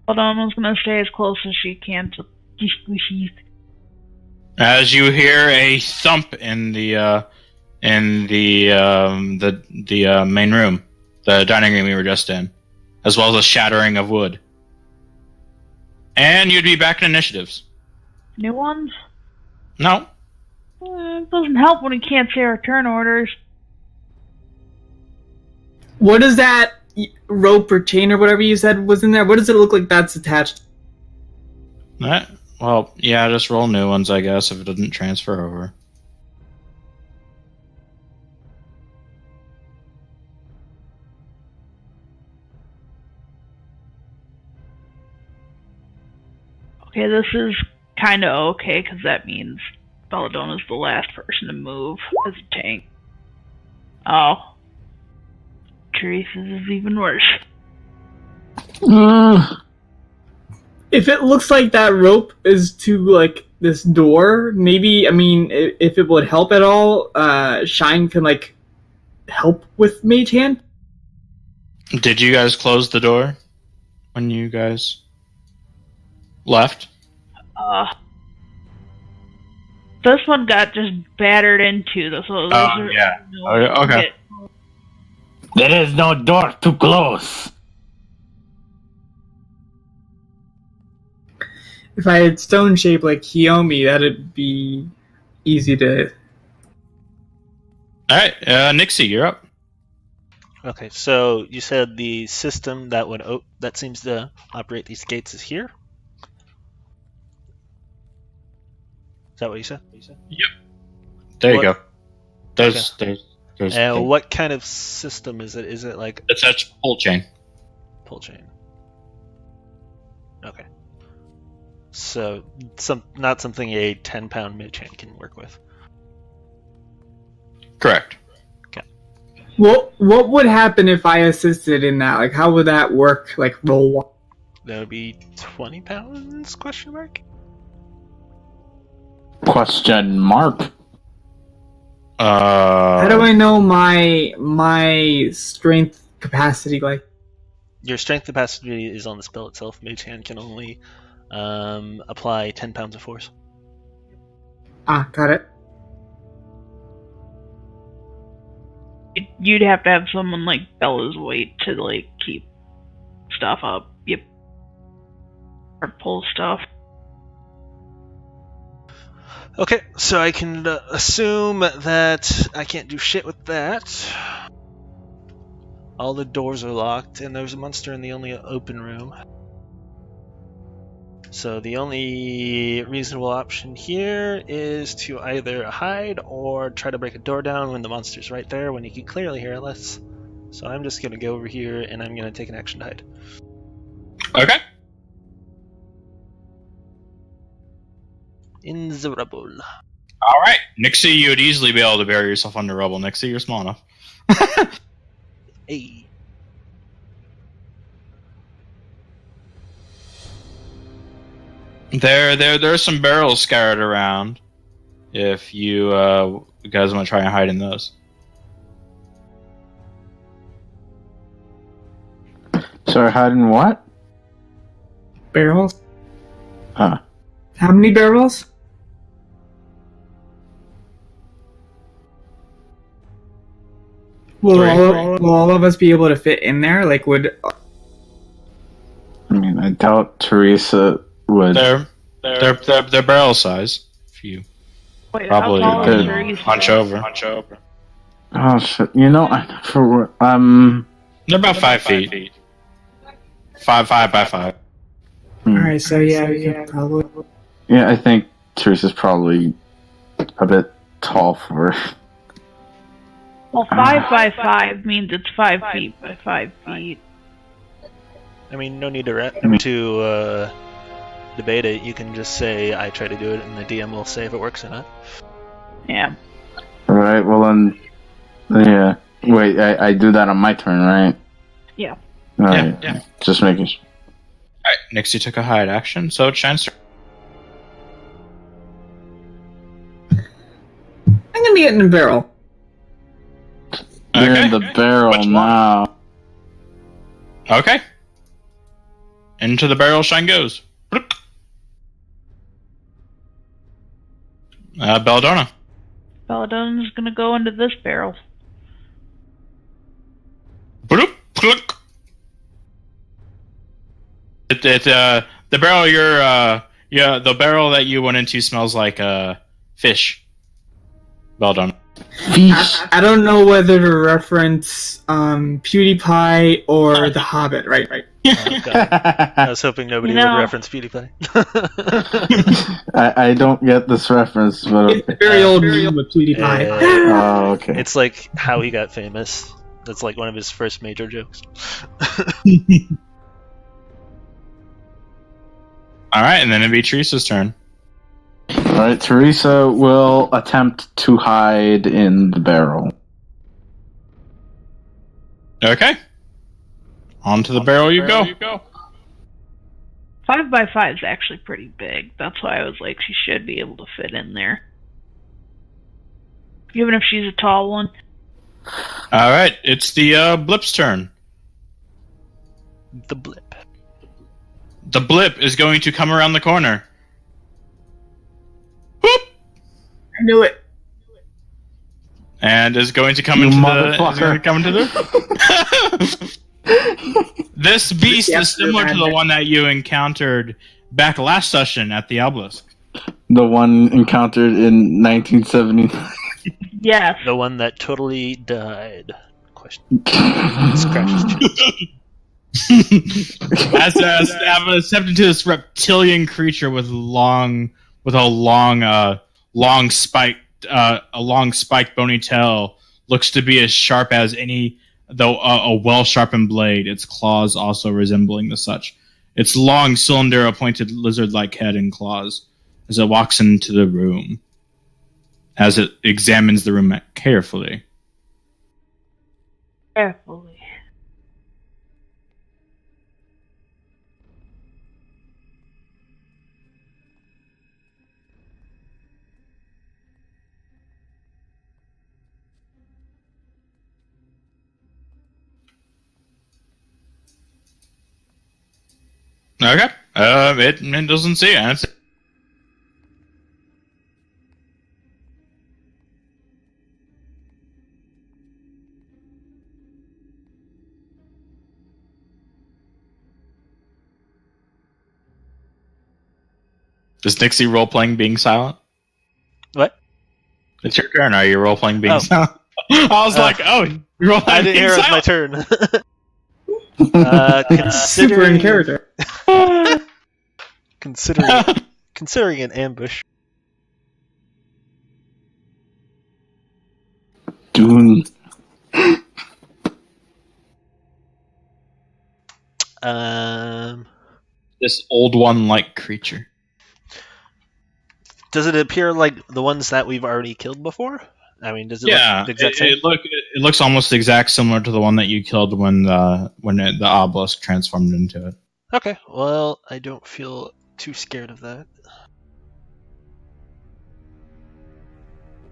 Belladonna's gonna stay as close as she can to squishies. As you hear a thump in the main room, the dining room we were just in, as well as a shattering of wood. And you'd be back in initiatives. New ones? No. It doesn't help when you can't say our turn orders. What is that rope or chain or whatever you said was in there? What does it look like that's attached? Well, yeah, just roll new ones, I guess, if it doesn't transfer over. Okay, this is kind of okay, because that means Belladonna's the last person to move as a tank. Oh. Teresa's is even worse. If it looks like that rope is to, like, this door, maybe, I mean, if it would help at all, Shine can, like, help with Mage Hand? Did you guys close the door? when you guys left? This one got just battered into. So yeah. Okay. There is no door to close. If I had stone shape like Kiyomi, that'd be easy to. All right, Nixie, you're up. Okay, so you said the system that would that seems to operate these gates is here. Is that what you said? There you What- go. There's. What kind of system is it? Is it like It's a pull chain. pull chain? Okay. So not something a 10-pound mid-chain can work with. Correct. What would happen if I assisted in that? Like, how would that work? Like, roll. That would be 20 pounds? Question mark. Question mark. How do I know my strength capacity? Like, Your strength capacity is on the spell itself. Mage Hand can only apply 10 pounds of force. got it. You'd have to have someone like Bella's weight to like keep stuff up. Yep. Or pull stuff. Okay, so I can assume that I can't do shit with that. All the doors are locked, and there's a monster in the only open room. So the only reasonable option here is to either hide or try to break a door down when the monster's right there, when you can clearly hear us. So I'm just going to go over here, and I'm going to take an action to hide. Okay. In the rubble. All right, Nixie, you would easily be able to bury yourself under rubble. Nixie, you're small enough. Hey. There's some barrels scattered around. If you guys want to try and hide in those. Sorry, hiding what? Barrels. Huh. How many barrels? Will all of us be able to fit in there? Like, would I mean, I doubt Teresa would. They're barrel size. If you Wait, probably how tall could is Teresa? hunch over. Oh shit! You know, I for They're about 5 feet. 5 by 5. all right? So yeah, we could probably. Yeah, I think Teresa's probably a bit tall for her. Well, 5 by 5 means it's 5 feet by 5 feet. I mean, no need to debate it. You can just say, I try to do it, and the DM will say if it works or not. Yeah. Alright, well then. Yeah. Wait, I do that on my turn, right? Yeah. Alright. Yeah. Just making sure. Alright, Nixie took a hide action, so it's Shine's turn. I'm gonna get in the barrel. You're Okay. in the barrel Which one? now. Okay. Into the barrel Shine goes. Belladonna. Belladonna's gonna go into this barrel. Bloop, plunk. The barrel the barrel that you went into smells like fish. Belladonna. Fish. I don't know whether to reference PewDiePie or The Hobbit. Right. Oh, God. I was hoping nobody You know- would reference PewDiePie. I don't get this reference, but It's a very old meme with PewDiePie. oh, okay. It's like how he got famous. That's like one of his first major jokes. Alright, and then it'd be Teresa's turn. Alright, Teresa will attempt to hide in the barrel. Okay. Onto the barrel you go. 5 by 5 is actually pretty big. That's why I was like, she should be able to fit in there. Even if she's a tall one. Alright, it's the Blip's turn. The blip. The blip is going to come around the corner. Whoop! I knew it. And is going to come You into motherfucker. the. This beast Yes, is similar to the man. one that you encountered back last session at the obelisk. The one encountered in 1979. Yes. The one that totally died. Question. Scratches. As stepped into this reptilian creature with a long spiked bony tail, looks to be as sharp as any, though a well sharpened blade. Its claws also resembling the such. Its long cylinder, pointed lizard-like head and claws, as it walks into the room. As it examines the room carefully. Carefully. Okay. It doesn't see it. Is Nixie role-playing being silent? What? It's your turn. Are you role-playing being Oh. silent? I was like, oh, you're role-playing I didn't being hear it was my silent. turn. Super in character. Considering an ambush. Dune. This old one-like creature. Does it appear like the ones that we've already killed before? I mean, does it Yeah, look the exact same? it looks almost exact similar to the one that you killed when the obelisk transformed into it. Okay, well, I don't feel too scared of that.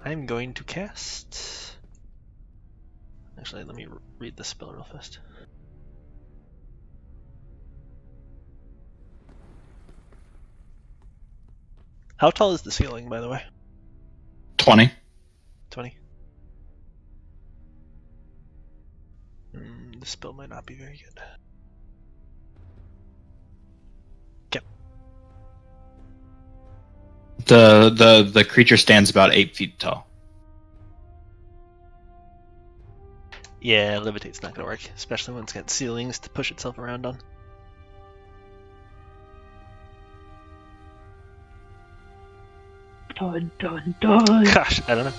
I'm going to cast... Actually, let me read the spell real fast. How tall is the ceiling, by the way? 20. 20. The spell might not be very good. The creature stands about 8 feet tall. Yeah, levitate's not gonna work, especially when it's got ceilings to push itself around on. Dun dun dun. Gosh, I don't know.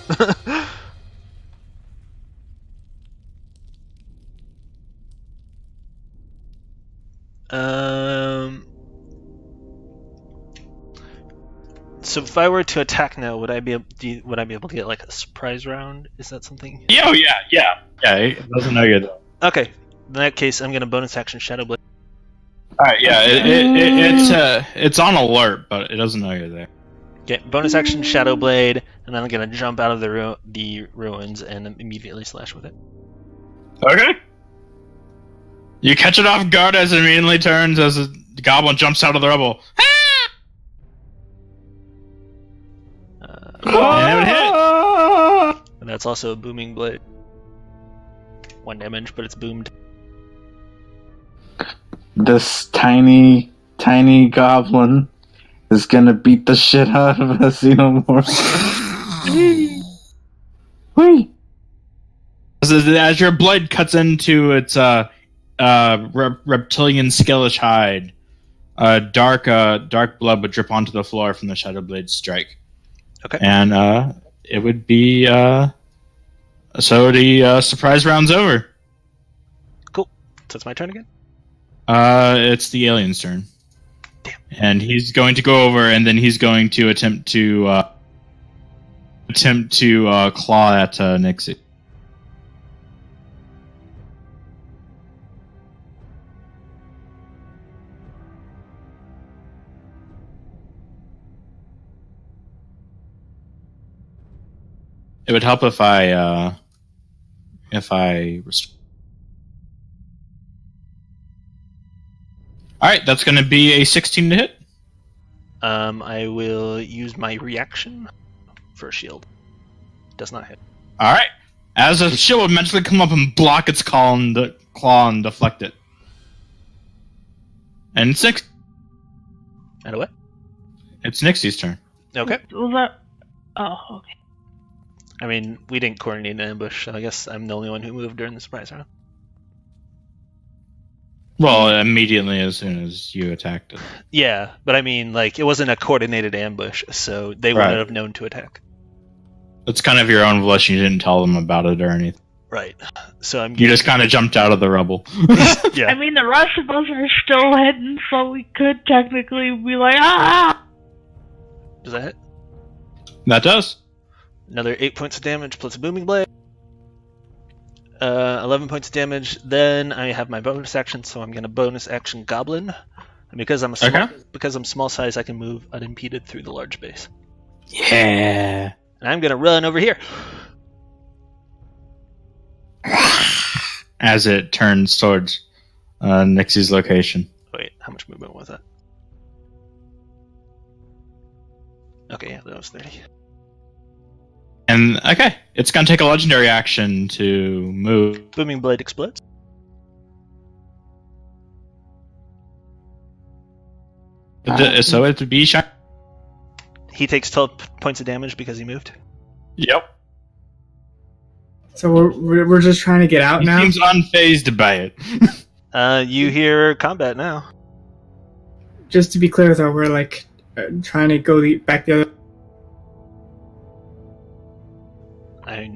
So if I were to attack now, would I be able to get like a surprise round? Is that something? Yeah, yeah. It doesn't know you're there. Okay. In that case, I'm gonna bonus action Shadow Blade. All right, yeah. It's on alert, but it doesn't know you're there. Okay, bonus action Shadow Blade, and then I'm gonna jump out of the ruins and immediately slash with it. Okay. You catch it off guard as it immediately turns as the goblin jumps out of the rubble. And it would hit. And that's also a booming blade. 1 damage, but it's boomed. This tiny goblin is gonna beat the shit out of a xenomorph. Whee! As your blade cuts into its reptilian scalish hide, dark blood would drip onto the floor from the Shadow Blade's strike. Okay. And it would be so the surprise round's over. Cool. So it's my turn again? It's the alien's turn. Damn. And he's going to go over, and then he's going to attempt to claw at Nixie. It would help if I All right, that's going to be a 16 to hit. I will use my reaction for a shield. Does not hit. All right. As a shield would magically come up and block its claw and deflect it. And it's Nix. And a what? It's Nixie's turn. Okay. Was that? Oh, okay. I mean, we didn't coordinate an ambush, so I guess I'm the only one who moved during the surprise round. Well, immediately as soon as you attacked it. Yeah, but I mean, like, it wasn't a coordinated ambush, so they wouldn't have known to attack. It's kind of your own volition. You didn't tell them about it or anything. Right. So I'm. You just kind of jumped out of the rubble. Yeah. I mean, the rest of us are still hidden, so we could technically be like, ah! Does that hit? That does. Another 8 points of damage plus a booming blade. 11 points of damage. Then I have my bonus action, so I'm going to bonus action Goblin. And because I'm small size, I can move unimpeded through the large base. Yeah. And I'm going to run over here. As it turns towards Nixie's location. Wait, how much movement was that? Okay, yeah, that was 30. And, okay, it's going to take a legendary action to move. Booming blade explodes. So it would be shot. He takes 12 points of damage because he moved. Yep. So we're just trying to get out He now? seems unfazed by it. You hear combat now. Just to be clear, though, we're like trying to go back the other...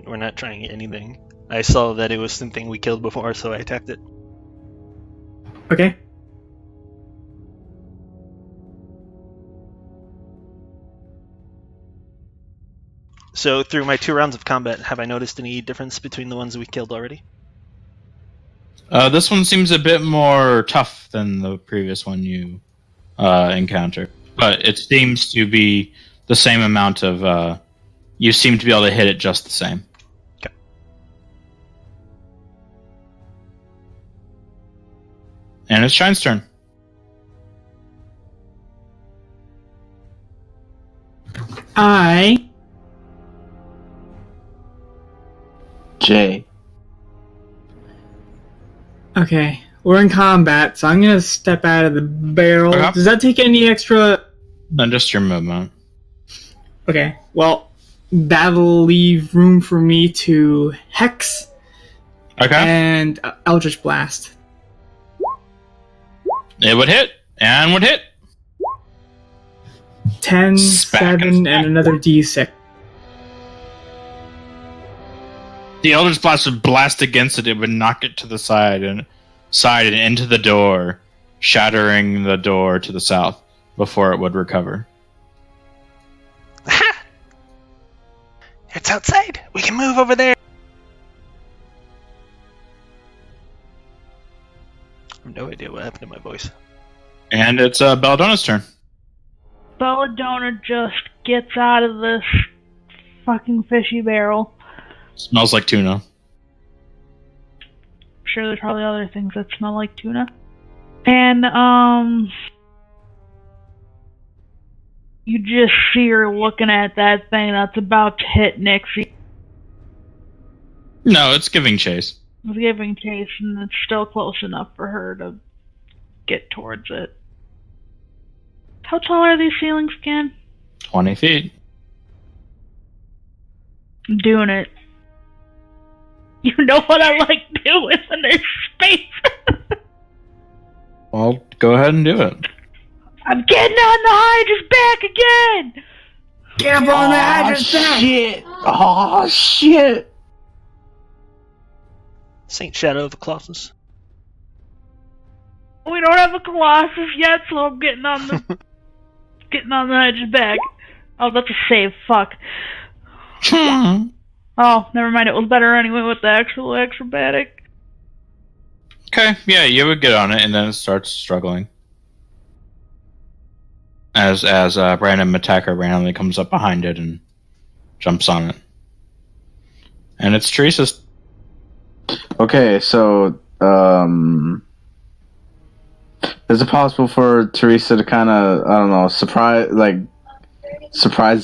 We're not trying anything. I saw that it was something we killed before, so I attacked it. Okay. So through my 2 rounds of combat, have I noticed any difference between the ones we killed already? This one seems a bit more tough than the previous one you encountered. But it seems to be the same amount of... you seem to be able to hit it just the same. Okay. And it's Shine's turn. Jay. Okay, we're in combat, so I'm gonna step out of the barrel. Okay. Does that take any extra... Then just your movement. Okay, well, that'll leave room for me to Hex Okay. and Eldritch Blast. It would hit. And would hit. 10, Smack 7, and and another D6. The Eldritch Blast would blast against it. It would knock it to the side and into the door, shattering the door to the south before it would recover. It's outside! We can move over there! I have no idea what happened to my voice. And it's Belladonna's turn. Belladonna just gets out of this fucking fishy barrel. Smells like tuna. I'm sure there's probably other things that smell like tuna. And, you just see her looking at that thing that's about to hit Nixie. No, it's giving chase. It's giving chase, and it's still close enough for her to get towards it. How tall are these ceilings again? 20 feet. I'm doing it. You know what I like doing when there's space. Well, go ahead and do it. I'm getting on the Hydra's back again! Get up on the Hydra's back! Shit! Oh, shit! Saint Shadow of the Colossus. We don't have a Colossus yet, so I'm getting on the Hydra's back. Oh, that's a save, fuck. Oh, never mind, it was better anyway with the actual acrobatic. Okay, yeah, you would get on it, and then it starts struggling. As Brandon Mataka randomly comes up behind it and jumps on it. And it's Teresa's. Okay, so, Is it possible for Teresa to kind of, I don't know, surprise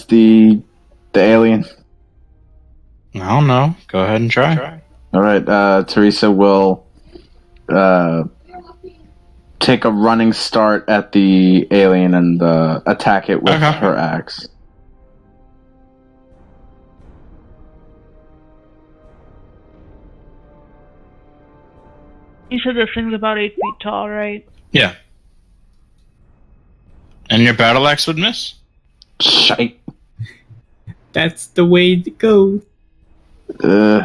the alien? I don't know. Go ahead and try. All right, Teresa will take a running start at the alien and attack it with her axe. You said this thing's about 8 feet tall, right? Yeah. And your battle axe would miss? Shite. That's the way to go. You're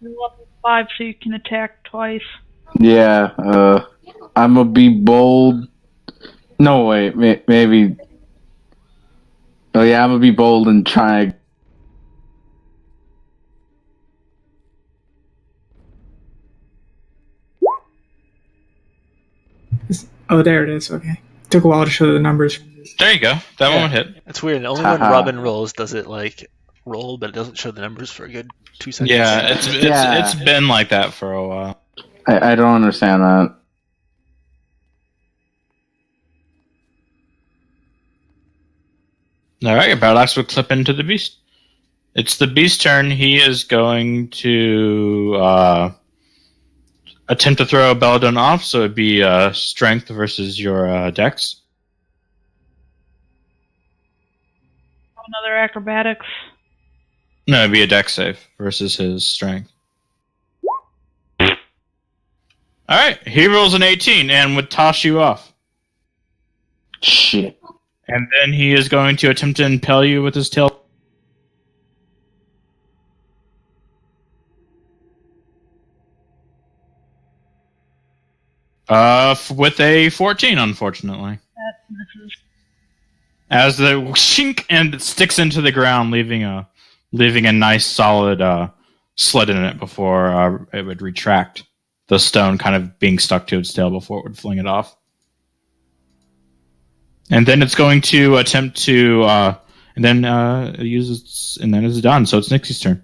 level 5, so you can attack twice. Yeah, I'm gonna be bold. No, wait, maybe. Oh, yeah, I'm gonna be bold and try. Oh, there it is. Okay. Took a while to show the numbers. There you go. That one would hit. It's weird. Only when Robin rolls does it like roll, but it doesn't show the numbers for a good 2 seconds. Yeah, it's been like that for a while. I don't understand that. Alright, your battle axe would clip into the beast. It's the beast's turn. He is going to attempt to throw Belladonna off, so it'd be strength versus your dex. Another acrobatics. No, it'd be a dex save versus his strength. Alright, he rolls an 18 and would toss you off. Shit. And then he is going to attempt to impale you with his tail. With a 14, unfortunately. That misses. As the shink and it sticks into the ground, leaving a nice solid slit in it before it would retract. The stone kind of being stuck to its tail before it would fling it off. And then it's going to attempt to, and then it's done. So it's Nixie's turn.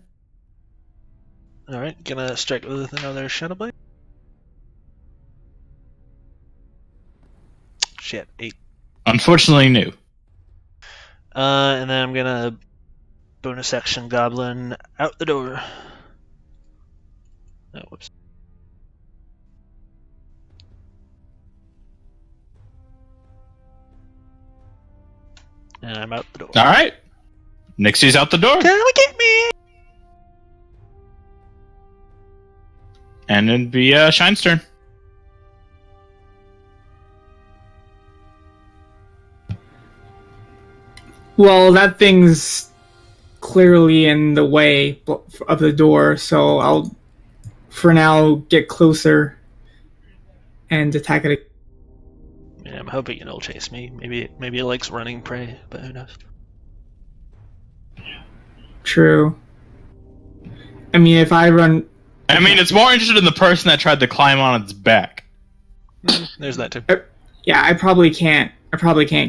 Alright, gonna strike with another Shadow Blade. Shit, 8. Unfortunately, new. And then I'm gonna bonus action Goblin out the door. Oh, whoops. And I'm out the door. All right, Nixie's out the door, Come get me! and it'd be Shine's turn. Well, that thing's clearly in the way of the door, so I'll, for now, get closer and attack it. Yeah, I'm hoping it'll chase me. Maybe it likes running prey, but who knows? True. I mean, if I run... I mean, it's more interested in the person that tried to climb on its back. There's that too. Yeah, I probably can't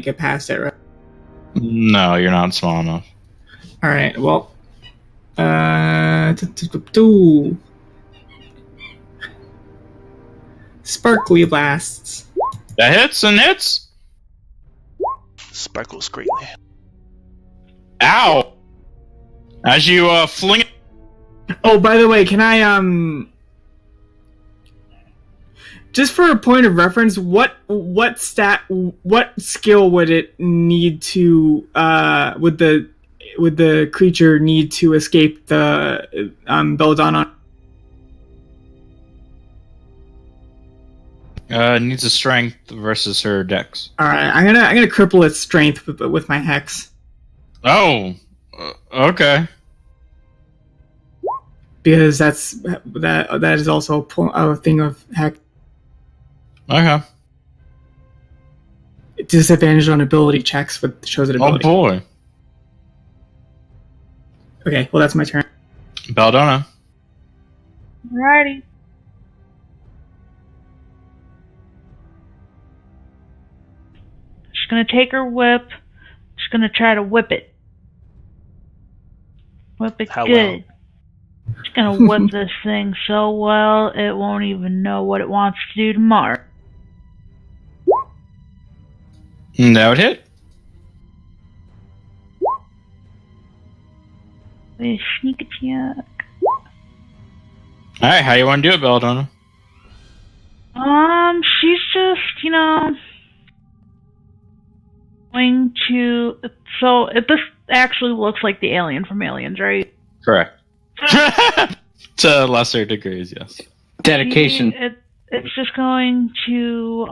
get past it, right? No, you're not small enough. Alright, well... Sparkly blasts. That hits and hits. Sparkles greatly. Ow! As you fling it. Oh, by the way, can I just for a point of reference, what skill would it need to would the creature need to escape the Belladonna? Needs a strength versus her dex. All right, I'm gonna cripple its strength with my hex. Oh, okay. Because that is also a thing of hex. Okay. Disadvantage on ability checks with chosen ability. Oh boy. Okay, well that's my turn. Belladonna. Alrighty. She's gonna take her whip. She's gonna try to whip it. Whip it How good. It's gonna whip this thing so well it won't even know what it wants to do tomorrow. That would hit. With a sneak attack. Alright, how you want to do it, Belladonna? She's just, going to. So this actually looks like the alien from Aliens, right? Correct. To lesser degrees, yes. Dedication. It's just going to.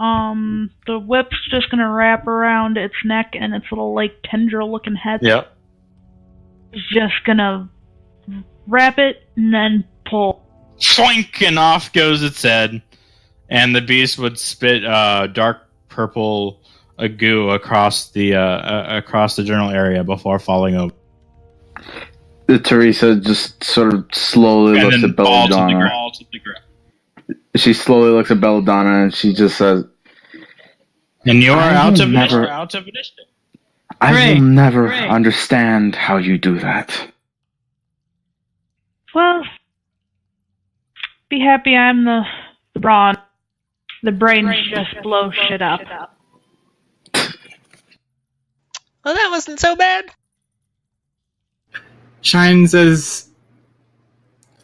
The whip's just gonna wrap around its neck and its little tendril-looking head. Yep. It's just gonna wrap it and then pull. Shoink, and off goes its head, and the beast would spit dark purple goo across the general area before falling over. Teresa just sort of slowly looks at Belladonna. She slowly looks at Belladonna and she just says, "And you are out of initiative." I will never understand how you do that. Well, be happy I'm the brawn. The brains just blow shit up. Well, that wasn't so bad. Shine says,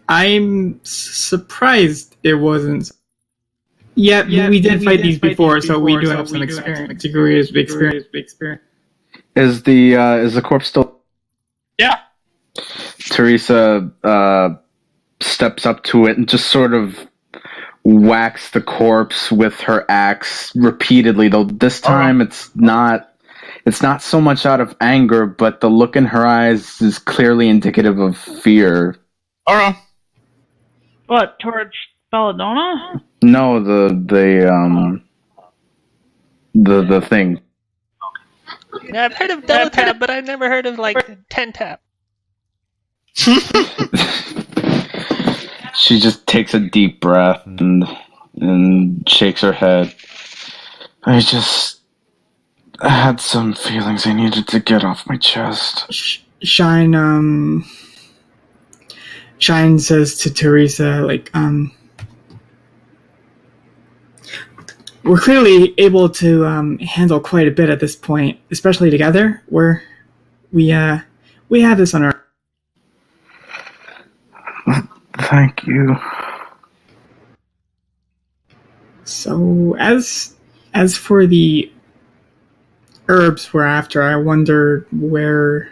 I'm surprised it wasn't. Yeah, we did fight these before, so we do have some experience. Degrees of experience. Is the corpse still? Yeah. Teresa steps up to it and just sort of whacks the corpse with her axe repeatedly. Though this time it's not so much out of anger, but the look in her eyes is clearly indicative of fear. Alright. What, towards Belladonna? No, the thing. Yeah, I've heard of double tap, but I've never heard of 10 tap. She just takes a deep breath and shakes her head. I had some feelings I needed to get off my chest. Shine says to Teresa, we're clearly able to handle quite a bit at this point, especially together. We have this on our. Thank you. So as for the herbs we're after, I wonder where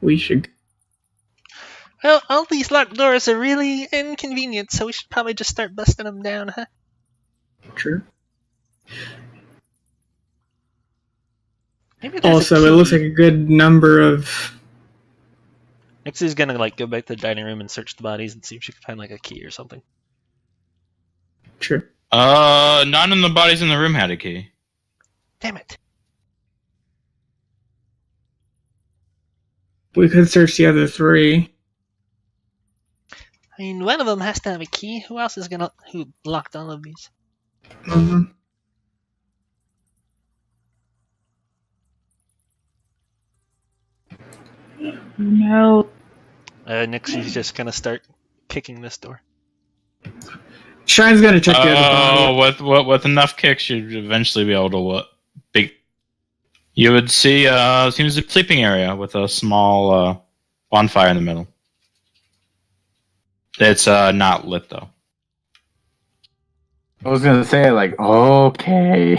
we should go. Well, all these locked doors are really inconvenient, so we should probably just start busting them down, huh? True. Maybe there's Also, a it key. looks like a good number of. Nixie's gonna go back to the dining room and search the bodies and see if she can find a key or something. True. None of the bodies in the room had a key. Damn it. We could search the other three. I mean, one of them has to have a key. Who else is who locked all of these? Mm-hmm. No. Nixie's just gonna start kicking this door. Shine's gonna check the other body. With enough kicks, you'd eventually be able to You would see seems a sleeping area with a small bonfire in the middle. It's not lit though. I was gonna say, okay.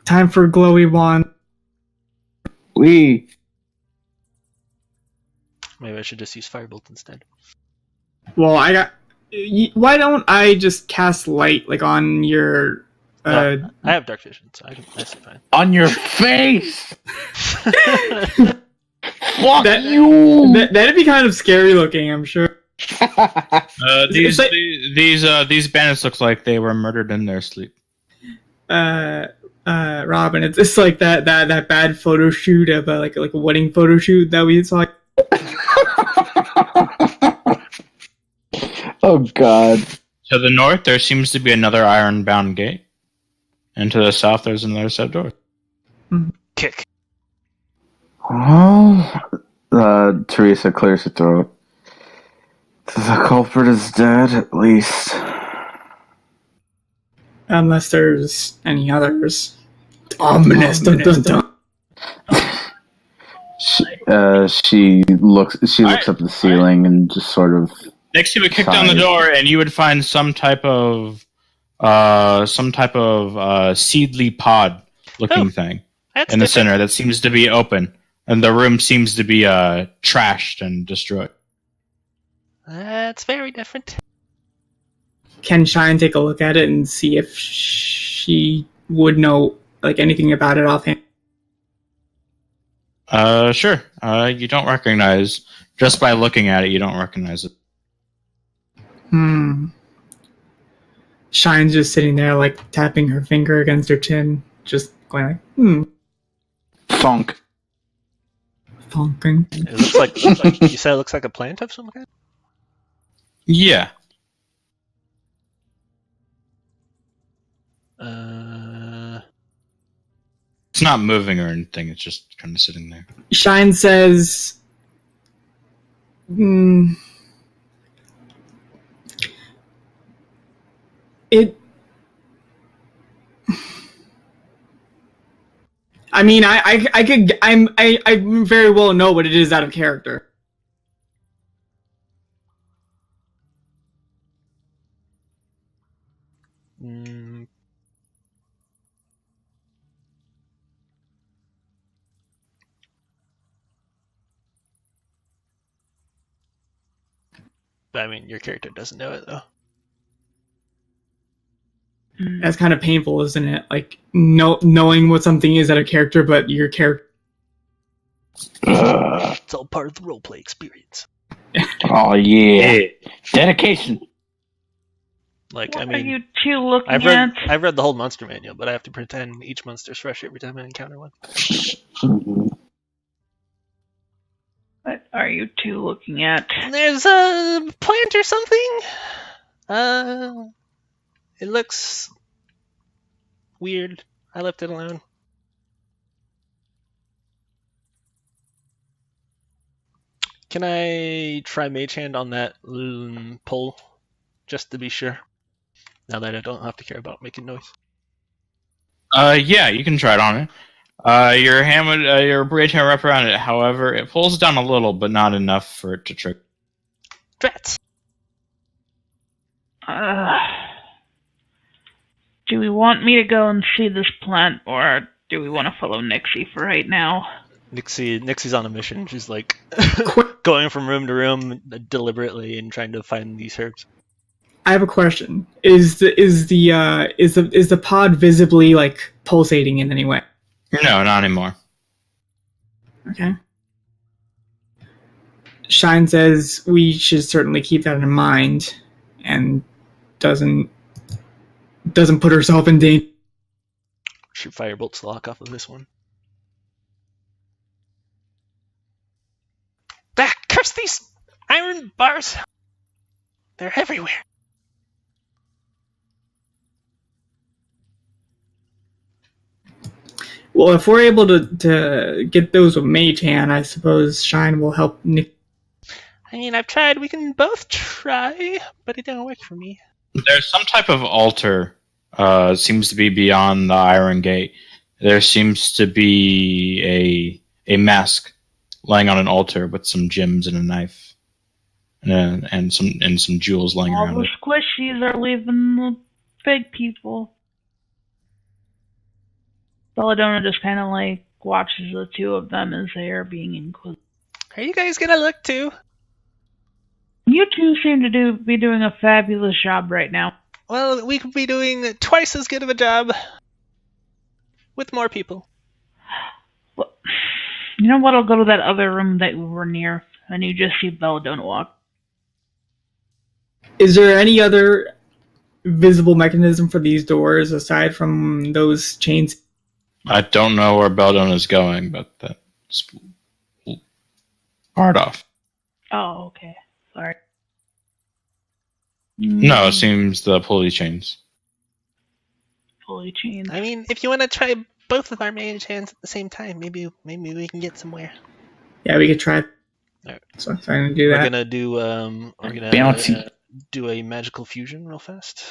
Time for glowy wand. We. Maybe I should just use Firebolt instead. Well, why don't I just cast light on your? I have dark vision, so I see fine. On your face. Fuck That- you. That'd be kind of scary looking, I'm sure. These bandits look like they were murdered in their sleep. Robin, it's just like that bad photo shoot of like a wedding photo shoot that we saw. Oh God. To the north, there seems to be another iron-bound gate, and to the south, there's another set of doors. Kick. Well, Teresa clears her throat. The culprit is dead, at least. Unless there's any others. Ominous. Dun, dun, dun. She looks up at the ceiling and just sort of. Next, you would kick down the door, and you would find some type of seedly pod looking thing in the center that seems to be open, and the room seems to be trashed and destroyed. That's very different. Can Shine take a look at it and see if she would know anything about it offhand? Sure. You don't recognize, just by looking at it, you don't recognize it. Shine's just sitting there, tapping her finger against her chin, just going Thunk. Thunking. It looks like you said it looks like a plant of some kind? Yeah. It's not moving or anything, it's just kind of sitting there. Shine says, I mean, I very well know what it is out of character. I mean, your character doesn't know it, though. That's kind of painful, isn't it? Knowing what something is out of character, but your character... It's all part of the roleplay experience. Oh, yeah. Dedication. What are you two looking at? I've read the whole monster manual, but I have to pretend each monster's fresh every time I encounter one. What are you two looking at? There's a plant or something. It looks weird. I left it alone. Can I try Mage Hand on that pole, just to be sure? Now that I don't have to care about making noise. Yeah, you can try it on it. Your hand would, your Mage Hand wrap around it. However, it pulls down a little, but not enough for it to trick. Drats. Do we want me to go and see this plant, or do we want to follow Nixie for right now? Nixie's on a mission. She's going from room to room deliberately and trying to find these herbs. I have a question. Is the pod visibly pulsating in any way? No, not anymore. Okay. Shine says we should certainly keep that in mind, and doesn't put herself in danger. Shoot firebolts lock off of this one. Ah, curse these iron bars! They're everywhere. Well, if we're able to get those with Mage Hand, I suppose Shine will help Nick. I mean, I've tried. We can both try, but it didn't work for me. There's some type of altar. Seems to be beyond the Iron Gate. There seems to be a mask lying on an altar with some gems and a knife, and some jewels lying around All it. the squishies are leaving the big people. Belladonna just kind of watches the two of them as they are being inquisitive. Are you guys gonna look too? You two seem to be doing a fabulous job right now. Well, we could be doing twice as good of a job with more people. Well, you know what? I'll go to that other room that we were near, and you just see Belladonna walk. Is there any other visible mechanism for these doors aside from those chains? I don't know where Belladonna's going, but that's part off. Oh, okay. Sorry. No, it seems the pulley chains. Pulley chains. I mean, if you want to try both of our mage hands at the same time, maybe we can get somewhere. Yeah, we could try. So I'm gonna do We're that. gonna do Bouncy. do a magical fusion real fast.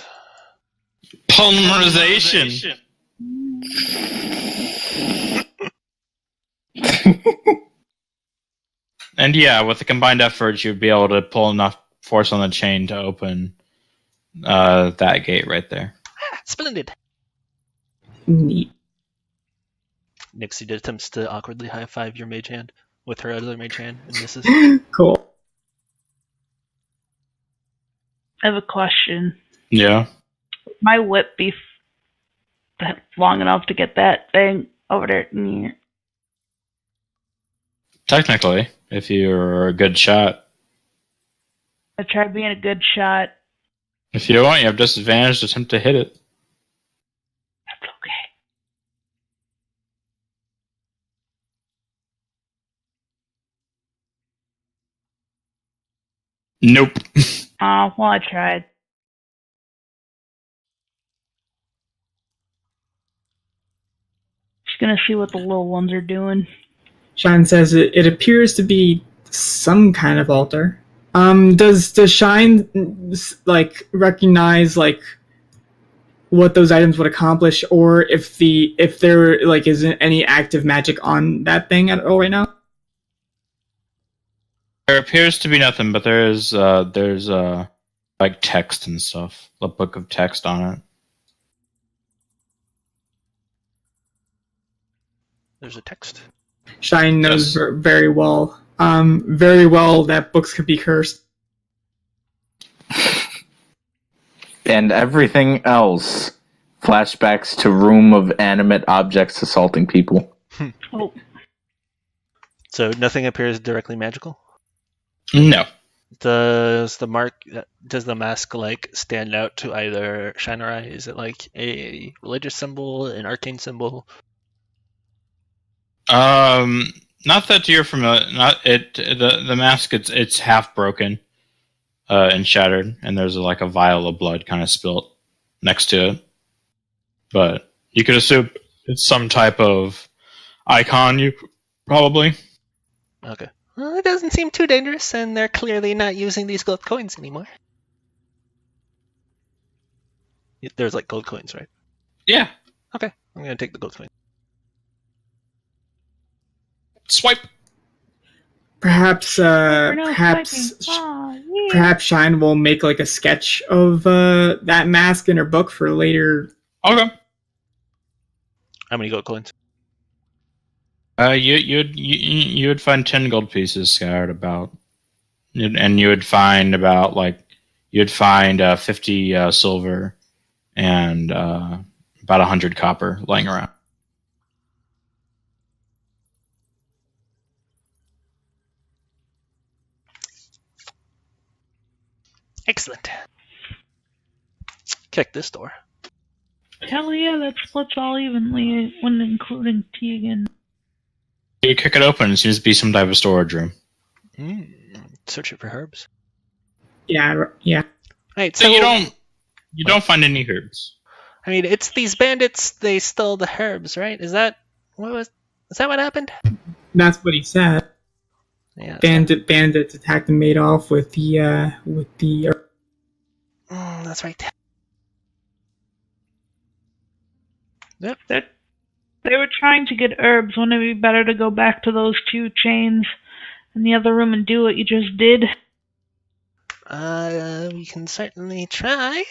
Polymerization. And yeah, with the combined efforts, you'd be able to pull enough force on the chain to open that gate right there. Splendid. Neat. Nixie attempts to awkwardly high five your mage hand with her other mage hand and misses. Cool. I have a question. Yeah. My whip be long enough to get that thing over there? Mm. Technically, if you're a good shot. I tried being a good shot. If you don't want, you have disadvantage to attempt to hit it. That's okay. Nope. Well, I tried. Just gonna see what the little ones are doing. Shine says it appears to be some kind of altar. Does Shine like recognize like what those items would accomplish, or if there like isn't any active magic on that thing at all right now? There appears to be nothing, but there's like text and stuff. A book of text on it. There's a text. Shine knows Yes. very well that books can be cursed. And everything else. Flashbacks to room of animate objects assaulting people. Oh, So nothing appears directly magical. No. Does the mask like stand out to either Shine or I? Is it like a religious symbol, an arcane symbol? Not that you're familiar. Not it. The mask. It's half broken, and shattered, and there's like a vial of blood kind of spilt next to it. But you could assume it's some type of icon. You probably. Okay. Well, it doesn't seem too dangerous, and they're clearly not using these gold coins anymore. There's like gold coins, right? Yeah. Okay, I'm gonna take the gold coin. Swipe. Perhaps perhaps Shine will make like a sketch of that mask in her book for later. Okay. How many gold coins? You would find 10 gold pieces scattered about, and you would find about 50 silver and about 100 copper lying around. Excellent. Kick this door. hell yeah, that splits all evenly when including Tegan. You kick it open. It seems to be some type of storage room. Searching for herbs. Yeah. Right, So you don't find any herbs. I mean, it's these bandits. They stole the herbs, right? Is that what happened? That's what he said. Yeah. Bandits attacked and made off with the That's right. They were trying to get herbs. Wouldn't it be better to go back to those two chains in the other room and do what you just did? We can certainly try.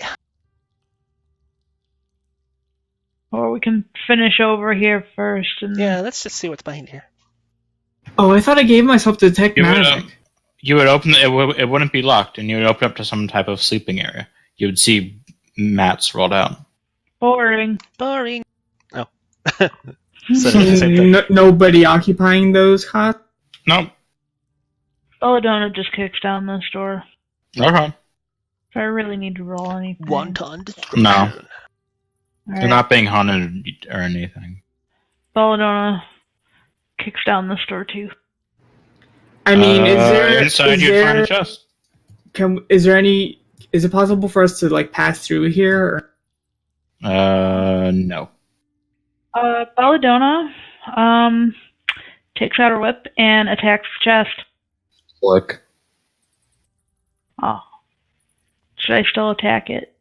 Or we can finish over here first. And Yeah, let's just see what's behind here. Oh, I thought I gave myself detect magic. You would open it. It wouldn't be locked, and you would open up to some type of sleeping area. You would see mats rolled out. Boring. Boring. Oh. So it's the same thing. Nobody occupying those cots? Nope. Belladonna just kicks down this door. Okay. If I really need to roll anything. Wanton destruction. No. All They're right. not being haunted or anything. Belladonna kicks down this door too. I mean, inside you'd find a chest. is it possible for us to like pass through here? No. Belladonna takes out her whip and attacks the chest. Flick. Oh. Should I still attack it?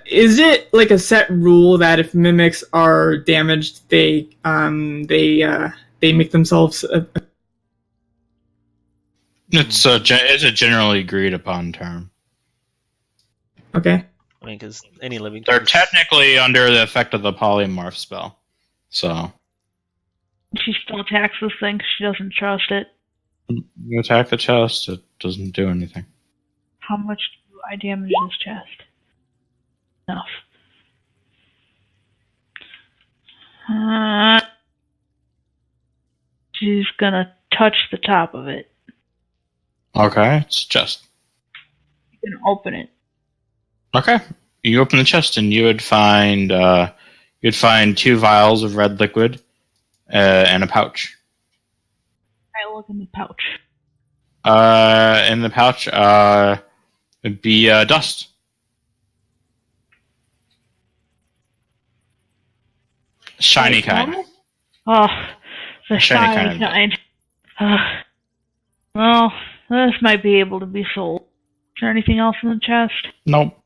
Is it like a set rule that if mimics are damaged, they make themselves? It's a generally agreed upon term. Okay. I mean, because any living They're creature- technically under the effect of the polymorph spell. So She still attacks this thing because she doesn't trust it. you attack the chest, it doesn't do anything. How much do I damage this chest? Enough. She's gonna touch the top of it. Okay, it's a chest. You can open it. Okay, you open the chest and you'd find 2 vials of red liquid and a pouch. I look in the pouch. In the pouch, it'd be dust. Shiny Like kind. normal? Oh, the Shiny shiny kind. Well, this might be able to be sold. Is there anything else in the chest? Nope.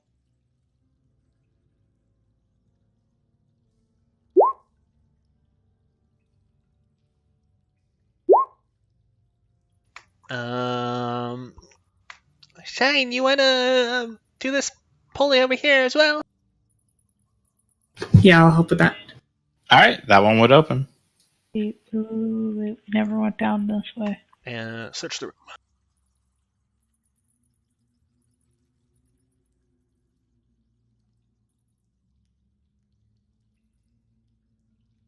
Shine, you wanna do this pulley over here as well? Yeah, I'll help with that. Alright, that one would open. We never went down this way. And search the room.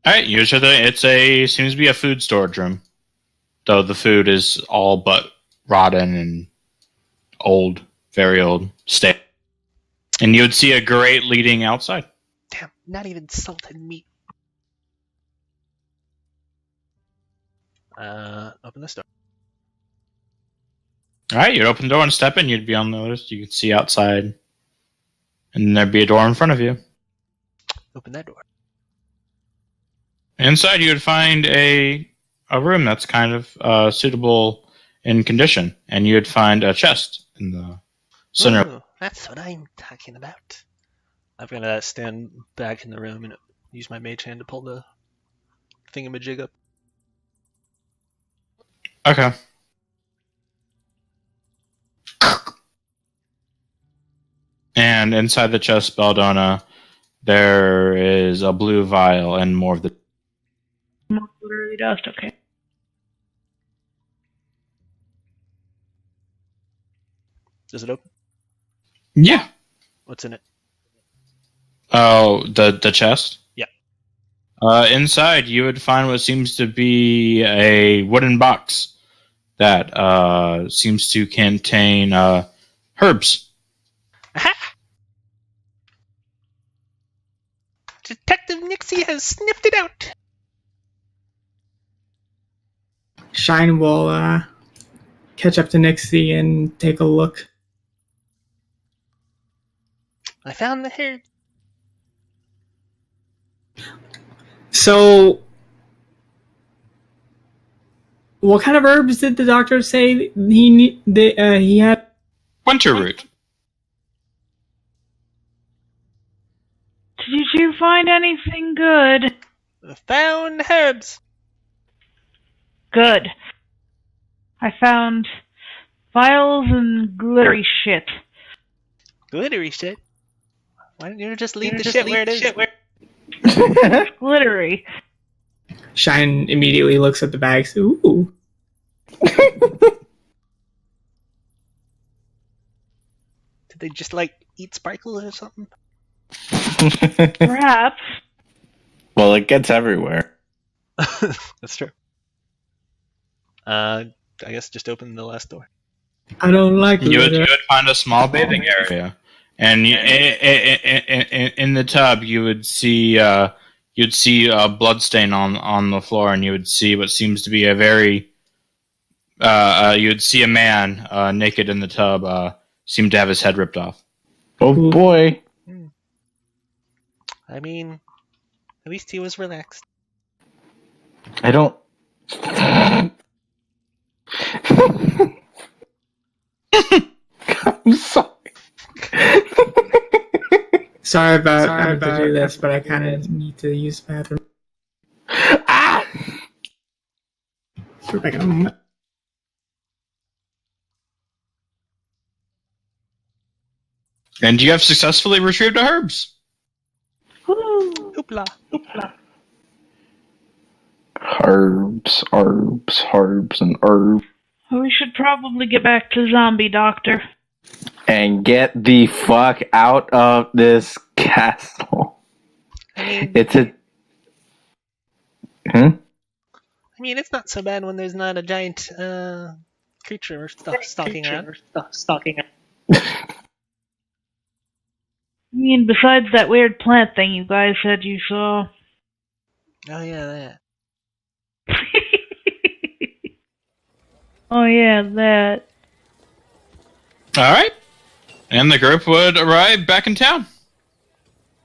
Alright, usually seems to be a food storage room. Though the food is all but rotten and old, very old, stale. And you would see a grate leading outside. Damn, not even salted meat. Open this door. Alright, you'd open the door and step in, you'd be on notice. You could see outside. And there'd be a door in front of you. Open that door. Inside, you would find a room that's kind of suitable in condition, and you would find a chest in the center. Ooh, that's what I'm talking about. I'm gonna stand back in the room and use my mage hand to pull the thingamajig up. Okay. And inside the chest, Belladonna, there is a blue vial and more of the. Literally dust, okay. Does it open? Yeah. What's in it? Oh, the chest? Yeah. Inside, you would find what seems to be a wooden box that seems to contain herbs. Aha! Detective Nixie has sniffed it out. Shine will catch up to Nixie and take a look. I found the hair. So, what kind of herbs did the doctor say he had? Winter root. Did you find anything good? Found herbs. Good. I found vials and glittery shit. Glittery shit. Why don't you just leave the shit where it is? It's glittery. Shine immediately looks at the bags. Ooh. Did they just like eat sparkles or something? Perhaps. Well, it gets everywhere. That's true. I guess just open the last door. I don't like You would glitter. find a small bathing area, and in the tub you would see you'd see a blood stain on the floor, and you would see what seems to be a very you'd see a man naked in the tub, seemed to have his head ripped off. Oh boy. I mean, at least he was relaxed. I don't. Sorry about having to do this, but I kind of need to use the bathroom. Ah! We're back in a moment. And you have successfully retrieved the herbs. Woo! Hoopla. Herbs, and herbs. We should probably get back to Zombie Doctor. And get the fuck out of this castle. I mean, It's a... Hmm? I mean, it's not so bad when there's not a giant creature or stuff stalking around. I mean, besides that weird plant thing you guys said you saw. Oh yeah, that. Oh yeah, that. Alright. And the group would arrive back in town.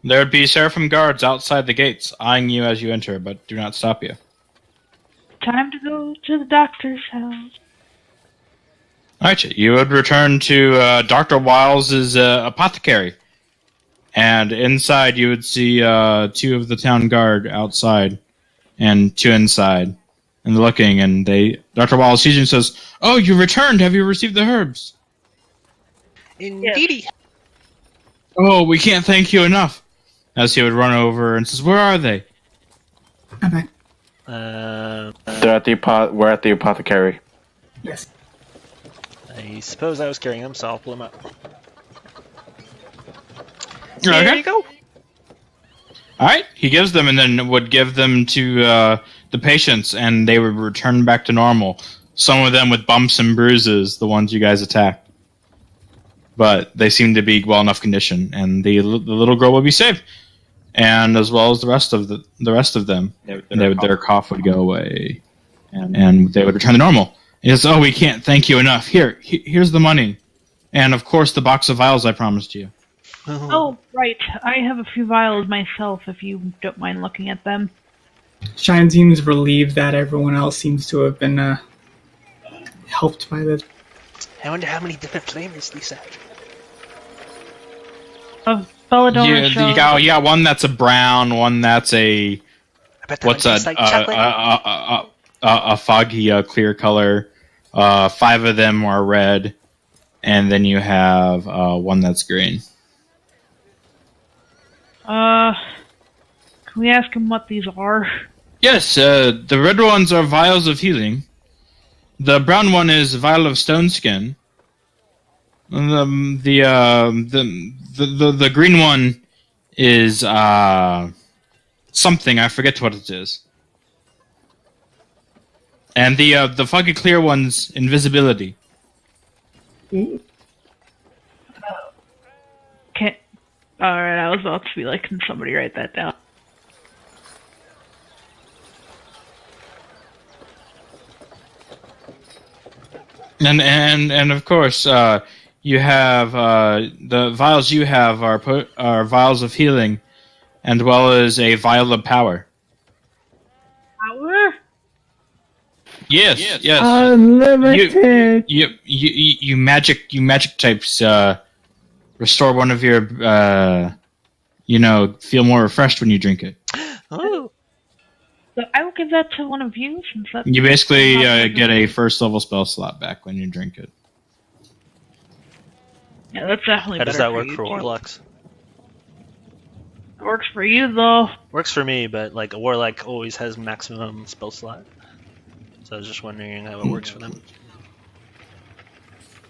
There would be seraphim guards outside the gates, eyeing you as you enter, but do not stop you. Time to go to the doctor's house. Alright, you would return to Dr. Wiles' apothecary. And inside you would see 2 of the town guard outside and 2 inside. And looking, and Dr. Wiles sees you and says, "Oh, you returned. Have you received the herbs?" Indeedy. "Oh, we can't thank you enough." As he would run over and says, "Where are they?" I'm back. They're at we're at the apothecary. Yes. I suppose I was carrying them, so I'll pull them up. Okay. There you go. Alright, he gives them and then would give them to the patients, and they would return back to normal. Some of them with bumps and bruises, the ones you guys attacked. But they seem to be well enough condition, and the little girl would be safe. And as well as the rest of them. Their cough would go away. And they would return to normal. And he says, "Oh, we can't thank you enough. Here's the money. And of course the box of vials I promised you." Oh, right. I have a few vials myself, if you don't mind looking at them. Shine seems relieved that everyone else seems to have been helped by this. I wonder how many different flavors these have. Belladonna You got one that's a brown, one that's a I bet that what's one a tastes like chocolate. a foggy clear color. 5 of them are red, and then you have one that's green. Can we ask him what these are? Yes, the red ones are vials of healing. The brown one is vial of stone skin. The green one is something, I forget what it is. And the foggy clear one's invisibility. Okay. Alright, I was about to be like, can somebody write that down? And of course, you have the vials you have are vials of healing, and well as a vial of power. Power? Yes. Unlimited. You magic types restore one of your feel more refreshed when you drink it. Oh. So I will give that to one of you, since that's... You basically get a first level spell slot back when you drink it. Yeah, that's definitely How better does that for work you, for too. warlocks? It works for you, though. Works for me, but like a warlock always has maximum spell slot. So I was just wondering how it works for them.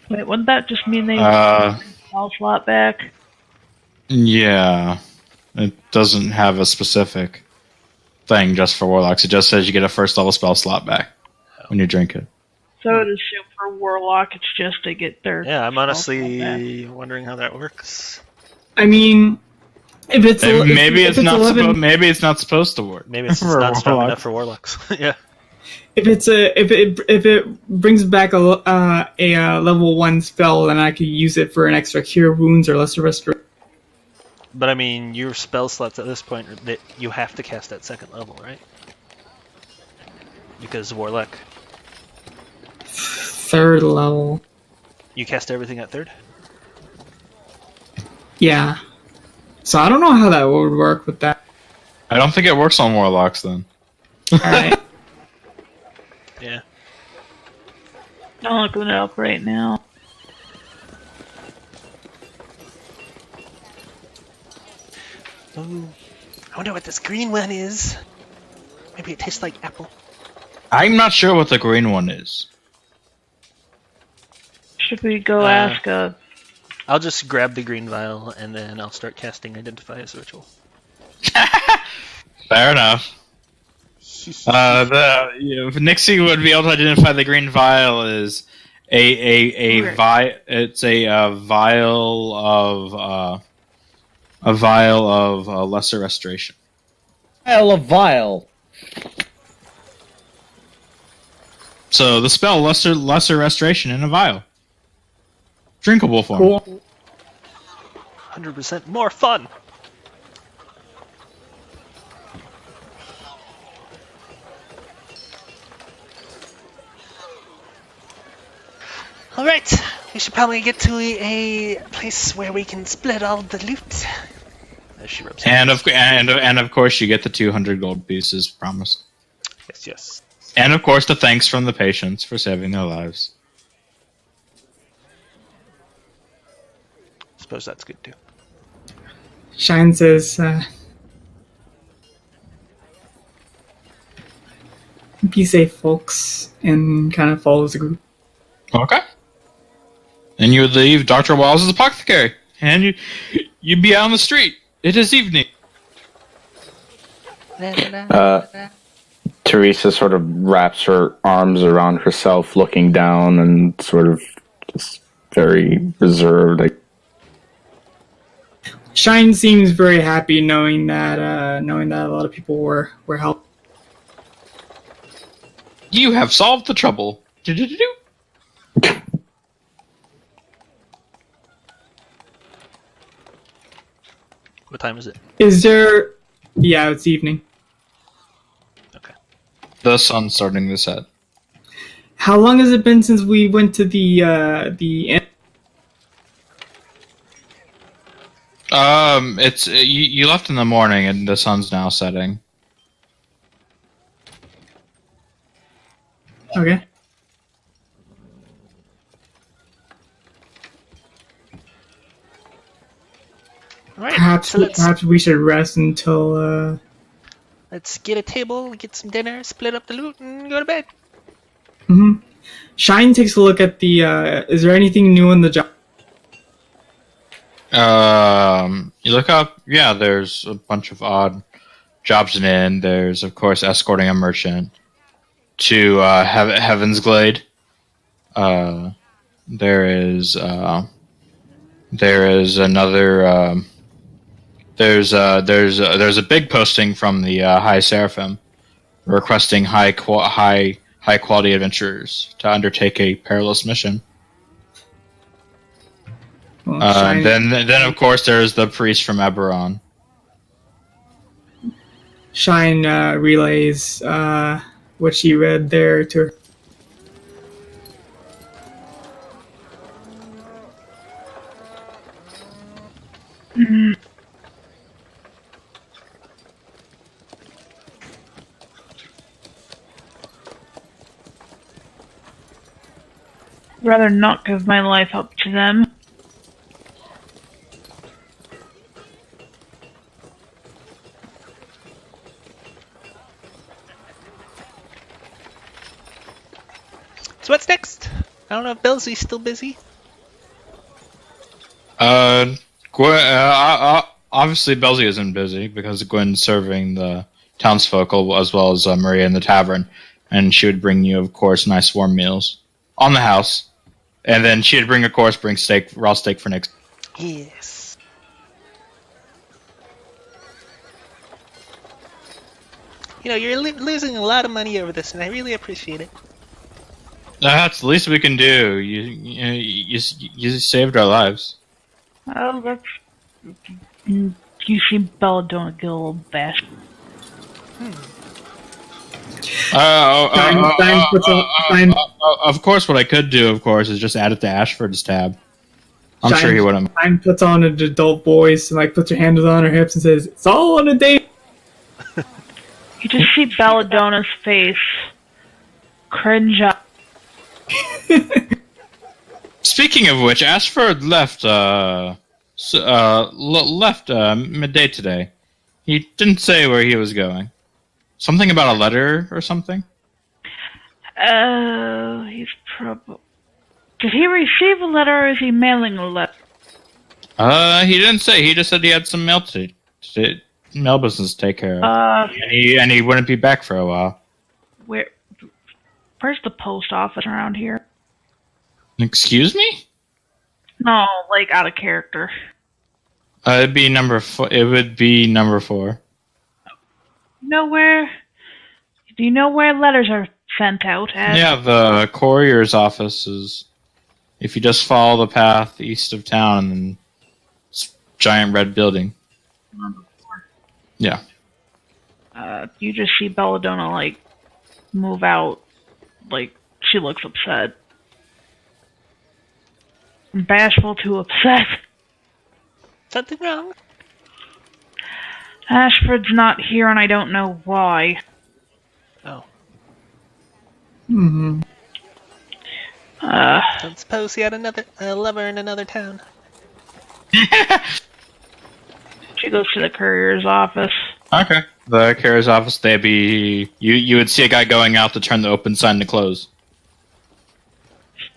Wait, wouldn't that just mean they spell slot back? Yeah. It doesn't have a specific thing just for warlocks. It just says you get a first level spell slot back when you drink it. So to assume for Warlock, it's just to get their... Yeah, I'm spell honestly slot back. wondering how that works. I mean, if it's Maybe if it's not 11, maybe it's not supposed to work. Maybe it's for not strong warlocks. enough for warlocks. Yeah. if it brings back a level 1 spell, then I could use it for an extra cure wounds or lesser restoration. But I mean, your spell slots at this point, that you have to cast at 2nd level, right? Because warlock. 3rd level. You cast everything at 3rd? Yeah. So I don't know how that would work with that. I don't think it works on warlocks then. Alright. Yeah. I'm looking it up right now. Ooh. I wonder what this green one is. Maybe it tastes like apple. I'm not sure what the green one is. Should we go ask I'll just grab the green vial and then I'll start casting Identify as a Ritual. Fair enough. Nixie would be able to identify the green vial as a vial of lesser restoration. Vial of vile. So the spell lesser restoration in a vial, drinkable form. Cool. 100% more fun! Alright, we should probably get to a place where we can split all the loot. As she rubs her And hands. of course you get the 200 gold pieces promised. Yes, yes. And of course the thanks from the patients for saving their lives. Suppose that's good too. Shine says, be safe, folks, and kind of follows the group. Okay. And you would leave Dr. Walls' apothecary, and you'd be out on the street. It is evening. Teresa sort of wraps her arms around herself, looking down, and sort of just very reserved. Like, Shine seems very happy knowing that a lot of people were helped. You have solved the trouble. Do-do-do-do. What time is it? Is there? Yeah, it's evening. Okay. The sun's starting to set. How long has it been since we went to the inn? It's you left in the morning, and the sun's now setting. Okay. Alright, Perhaps so perhaps we should rest until. let's get a table, get some dinner, split up the loot, and go to bed. Mhm. Shine takes a look at the. Is there anything new in the job? You look up. Yeah, there's a bunch of odd jobs in it. There's of course escorting a merchant to Heaven's Glade. There is another. There's a big posting from the High Seraphim requesting high quality adventurers to undertake a perilous mission. Well, Shine, Then of course there's the priest from Eberron. Shine relays what she read there to her. rather not give my life up to them. So what's next? I don't know if Belzy's still busy. Obviously Belzy isn't busy because Gwen's serving the townsfolk as well as Maria in the tavern, and she would bring you, of course, nice warm meals on the house, and then she'd bring steak, raw steak for Nick. Yes. You know, you're losing a lot of money over this, and I really appreciate it. That's the least we can do. You saved our lives. Oh, that's... You seem belladonna get a little bastard. Of course, what I could do, of course, is just add it to Ashford's tab. I'm sure he wouldn't. Shine puts on an adult voice and like puts her hands on her hips and says, "It's all on a date." You just see Belladonna's face cringe up. Speaking of which, Ashford left midday today. He didn't say where he was going. Something about a letter or something? He's probably... Did he receive a letter or is he mailing a letter? He didn't say. He just said he had some mail mail business to take care of. And he wouldn't be back for a while. Where's the post office around here? Excuse me? No, like out of character. It'd be number 4. It would be number 4. Do you know where letters are sent out at? Yeah, the courier's office is. If you just follow the path east of town, and it's a giant red building. Yeah. You just see Belladonna like move out, like she looks upset. From bashful to upset. Something wrong? Ashford's not here and I don't know why. Oh. Mm-hmm. Don't suppose he had a lover in another town. She goes to the courier's office. Okay. The courier's office, they'd be... You would see a guy going out to turn the open sign to close.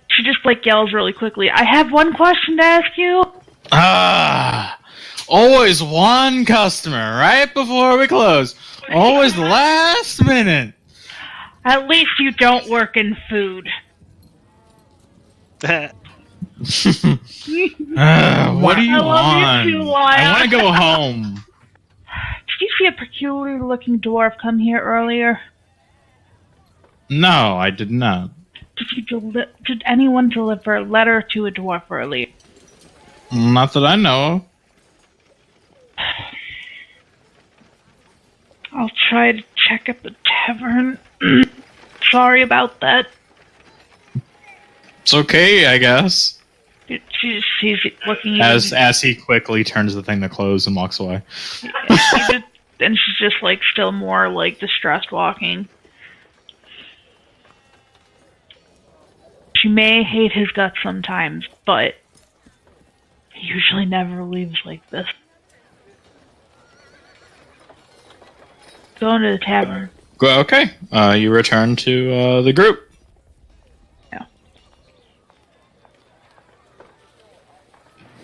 She just like yells really quickly, "I have one question to ask you." Always one customer right before we close. Always the last minute. At least you don't work in food. What do you I love want? you too, Lyle. I want to go home. Did you see a peculiar-looking dwarf come here earlier? No, I did not. Did anyone deliver a letter to a dwarf earlier? Not that I know of. I'll try to check at the tavern. Sorry about that. It's okay, I guess. He's looking As he quickly turns the thing to close and walks away. and she's just like still more like distressed walking. She may hate his guts sometimes, but he usually never leaves like this. Going to the tavern. Okay. You return to the group. Yeah.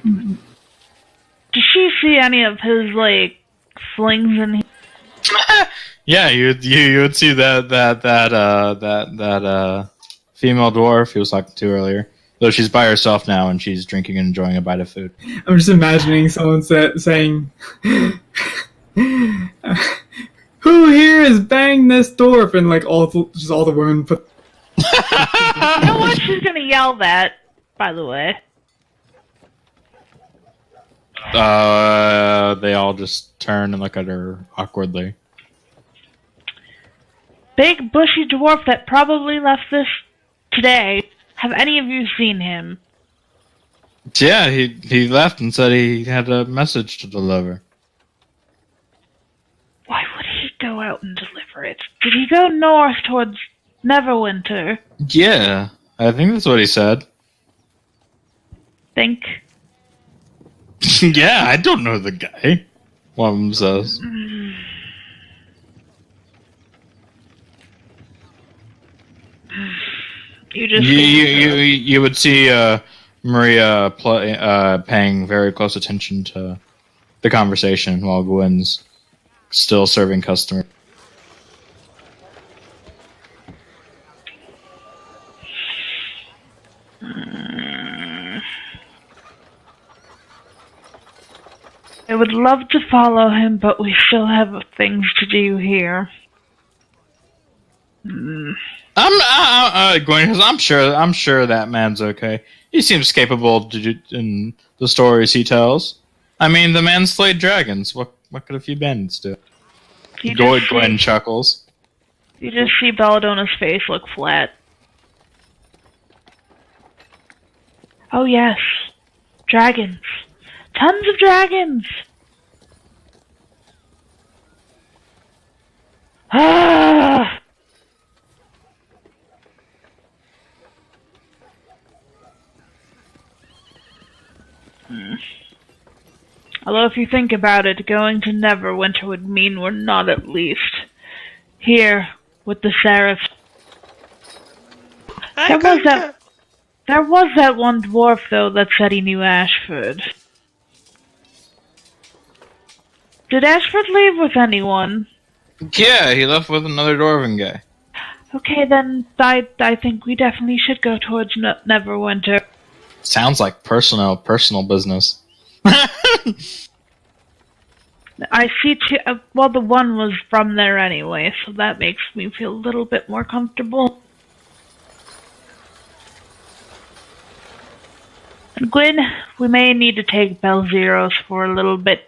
Mm-hmm. Did she see any of his like flings in here? Yeah, you would see that female dwarf he was talking to earlier. Though she's by herself now and she's drinking and enjoying a bite of food. I'm just imagining someone saying, "Who here has banged this dwarf?" And like all the women put. You know what? She's gonna yell that. By the way. They all just turn and look at her awkwardly. Big bushy dwarf that probably left this today. Have any of you seen him? Yeah, he left and said he had a message to deliver. Why would he go out and deliver it? Did he go north towards Neverwinter? Yeah, I think that's what he said. Think. Yeah, I don't know the guy. One of them says. You would see Maria paying very close attention to the conversation while Gwen's still serving customers. I would love to follow him, but we still have things to do here. Gwen, I'm sure that man's okay. He seems capable in the stories he tells. I mean, the man slayed dragons. What could a few bandits do? Gwen chuckles. You just see Belladonna's face look flat. Oh yes, Dragons. Tons of dragons! Ah! Although if you think about it, going to Neverwinter would mean we're not at least here with the Seraphs. There was that one dwarf, though, that said he knew Ashford. Did Ashford leave with anyone? Yeah, he left with another Dwarven guy. Okay, then I think we definitely should go towards Neverwinter. Sounds like personal business. I see two. Well, the one was from there anyway, so that makes me feel a little bit more comfortable. And Gwyn, we may need to take Belzeros for a little bit.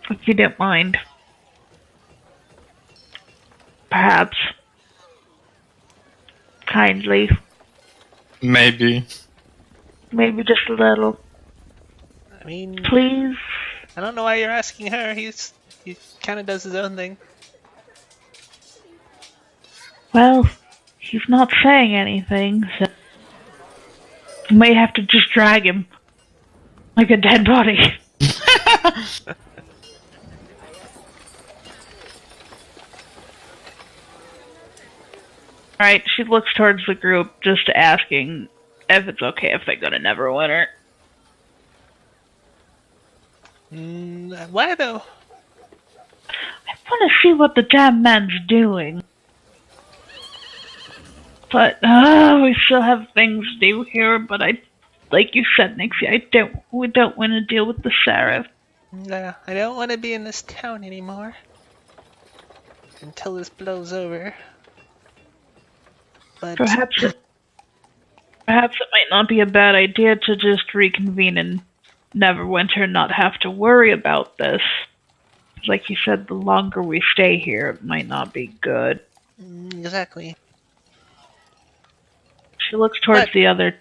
If you don't mind. Perhaps. Kindly. Maybe. Maybe just a little. I mean, Please? I don't know why you're asking her. He kind of does his own thing. Well, he's not saying anything, so you may have to just drag him like a dead body. Alright, she looks towards the group, just asking if it's okay if they go to Neverwinter. Why though? I want to see what the damn man's doing. But, we still have things to do here, but like you said, Nixie, we don't want to deal with the Seraph. No, I don't want to be in this town anymore. Until this blows over. But Perhaps it might not be a bad idea to just reconvene in Neverwinter and not have to worry about this. Like you said, the longer we stay here, it might not be good. Exactly. She looks towards the other.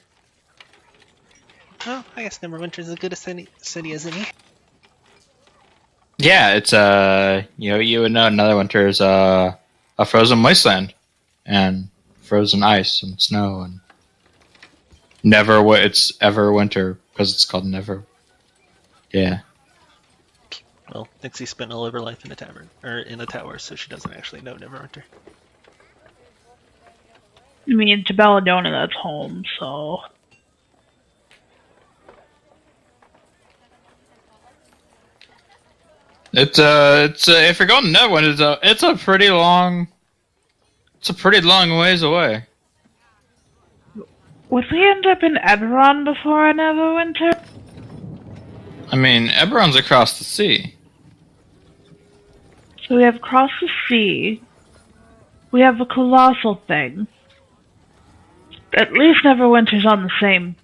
Well, I guess Neverwinter's as good a city as any. Yeah, it's you would know Neverwinter is a frozen wasteland, and frozen ice and snow, and it's ever winter because it's called Never. Yeah. Well, Nixie spent all of her life in a tavern or in a tower, so she doesn't actually know Neverwinter. I mean, to Belladonna, that's home, so. It's if you're going to Neverwinter, it's a pretty long ways away. Would we end up in Eberron before Neverwinter? I mean, Eberron's across the sea. So we have crossed the sea. We have a colossal thing. At least Neverwinter's on the same.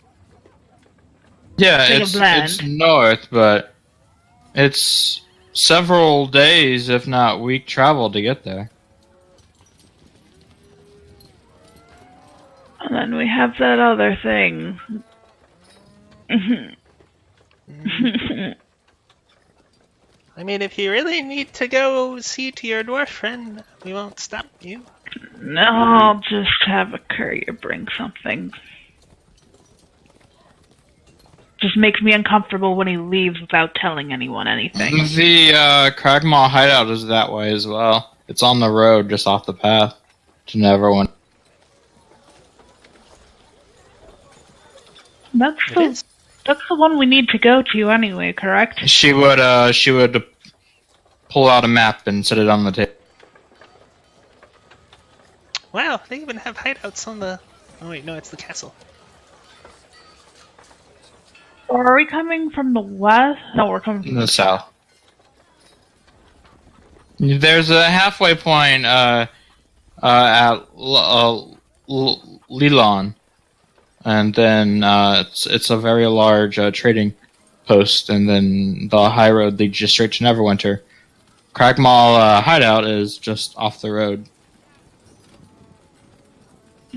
Yeah, Thing of land. it's north, but it's several days, if not week travel to get there. And then we have that other thing. I mean, if you really need to go see to your dwarf friend, we won't stop you. No, I'll just have a courier bring something. Just makes me uncomfortable when he leaves without telling anyone anything. The Cragmaw hideout is that way as well. It's on the road, just off the path to Neverwinter. That's the one we need to go to anyway, correct? She would pull out a map and set it on the table. Wow, they even have hideouts on the... Oh wait, no, it's the castle. Or are we coming from the west? No, we're coming from In the south. There's a halfway point at Lilon, and then it's a very large trading post, and then the high road leads you straight to Neverwinter. Cragmaw hideout is just off the road.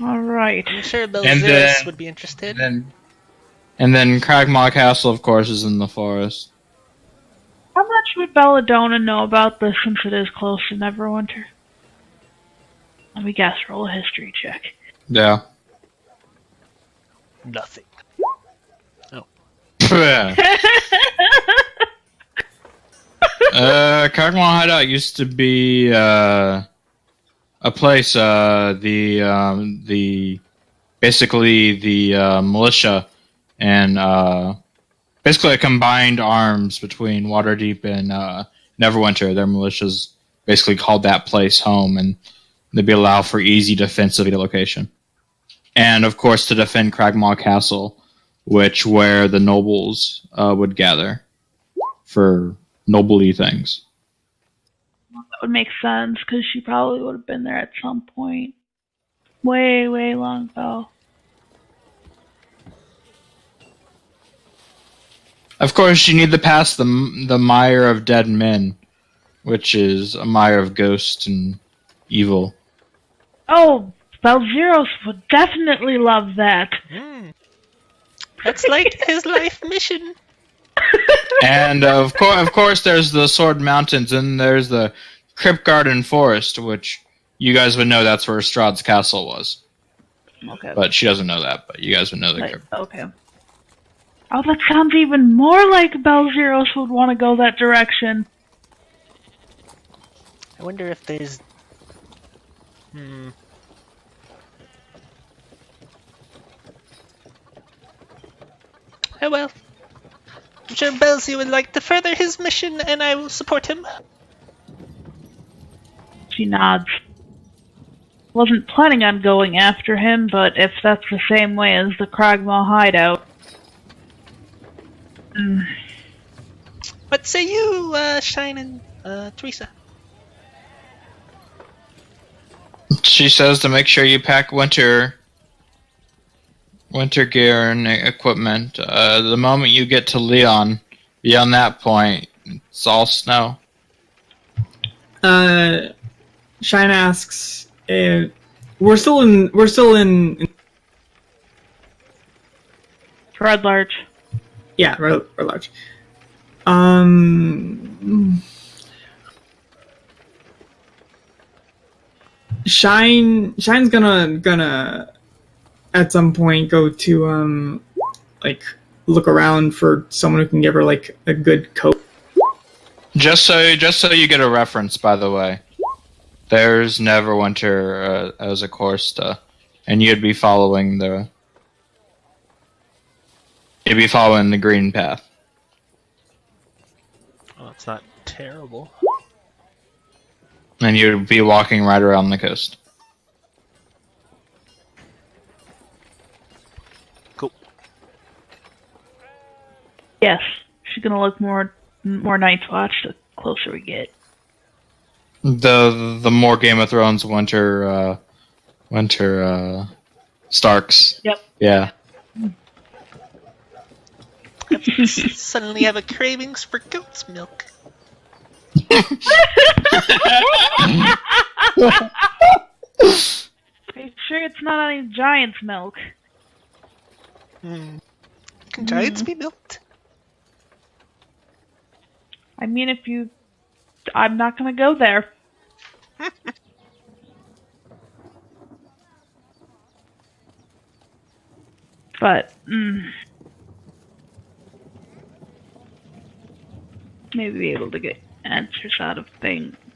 Alright. I'm sure And Belzeus then- would be interested. And then Cragmaw Castle, of course, is in the forest. How much would Belladonna know about this since it is close to Neverwinter? Let me guess, roll a history check. Yeah. Nothing. Cragmaw Hideout used to be a place. Basically the militia and basically a combined arms between Waterdeep and Neverwinter. Their militias basically called that place home, and they'd be allowed for easy defense of the location. And of course, to defend Cragmaw Castle, where the nobles would gather for noble-y things. That would make sense, because she probably would have been there at some point. Way, way long ago. Of course, you need to pass the mire of dead men, which is a mire of ghosts and evil. Oh, Belzeros would definitely love that. That's like his life mission. And of course, there's the Sword Mountains, and there's the Crypt Garden Forest, which you guys would know that's where Strahd's castle was. Okay. But she doesn't know that, but you guys would know the Like, Crypt. okay. Oh, that sounds even more like Belzeros would want to go that direction. I wonder if there's... Oh well. I'm sure Belzy would like to further his mission, and I will support him. She nods. Wasn't planning on going after him, but if that's the same way as the Cragmaw hideout... What say you, Shine and Teresa? She says to make sure you pack winter gear and equipment. The moment you get to Leon, beyond that point, it's all snow. Shine asks, we're still in Red Larch. yeah, Red Larch. Shine's gonna at some point go to like look around for someone who can give her like a good coat. Just so you get a reference, by the way, there's Neverwinter as a course, and you'd be following the green path. Oh, it's not terrible. And you'd be walking right around the coast. Cool. Yes, she's gonna look more Night's Watch the closer we get. The more Game of Thrones winter Starks. Yep. Yeah. Suddenly have a cravings for goat's milk. Are you sure it's not any giant's milk? Can giants be milked? I mean, I'm not gonna go there. But, maybe be able to get answers out of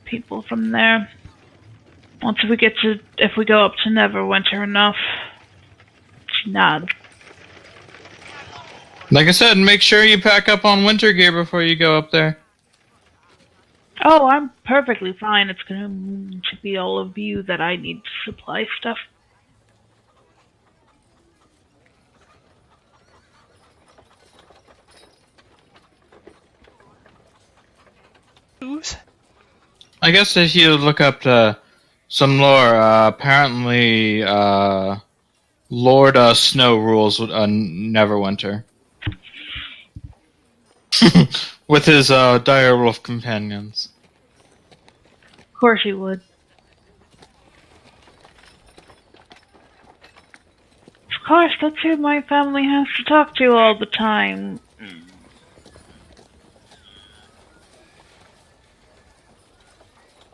people from there. Once if we go up to Neverwinter enough. She nods. Like I said, make sure you pack up on winter gear before you go up there. Oh, I'm perfectly fine. It's going to be all of you that I need to supply stuff. Who's? I guess if you look up some lore, apparently Lord Snow rules Neverwinter. With his dire wolf companions. Of course he would. course, that's who my family has to talk to all the time.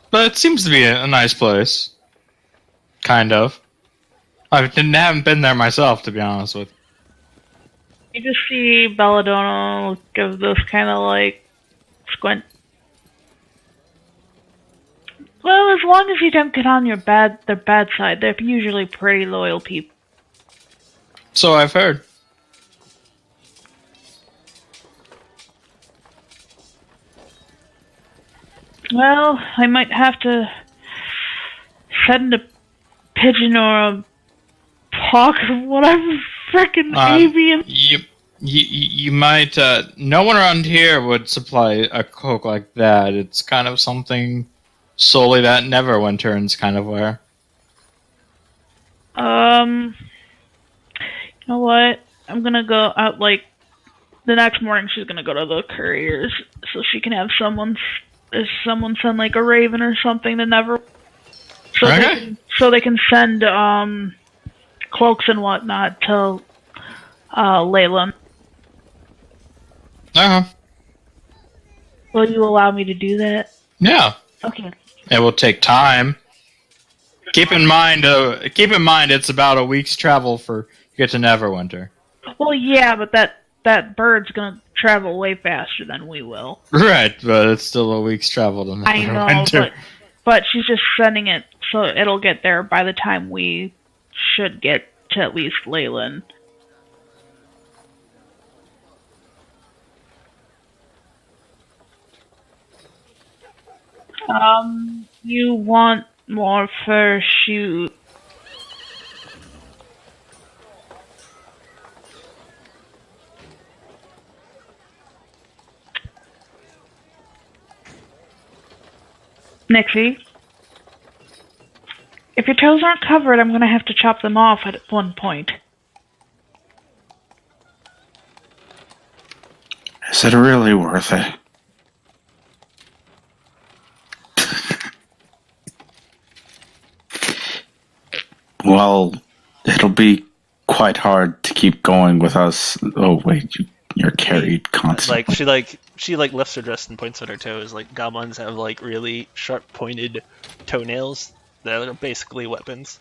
But it seems to be a nice place. Kind of. Haven't been there myself, to be honest with you. You just see Belladonna give this kind of like squint. Well, as long as you don't get on their bad side, they're usually pretty loyal people. So I've heard. Well, I might have to send a pigeon or a hawk or whatever frickin' avian. You might. No one around here would supply a cloak like that. It's kind of something solely that Neverwinter's kind of wear. You know what? I'm gonna go out like the next morning. She's gonna go to the couriers so she can have someone send like a raven or something to Never. So they can send cloaks and whatnot to Leyland. Will you allow me to do that? Yeah. Okay. It will take time. Keep in mind, it's about a week's travel for you get to Neverwinter. Well, yeah, but that bird's gonna travel way faster than we will. Right, but it's still a week's travel to Neverwinter. I know, but she's just sending it so it'll get there by the time we should get to at least Leyland. You want more fur shoot. Nixie, if your toes aren't covered, I'm gonna have to chop them off at one point. Is it really worth it? Well, it'll be quite hard to keep going with us. Oh wait, you're carried constantly. Like she lifts her dress and points at her toes. Like goblins have like really sharp pointed toenails that are basically weapons.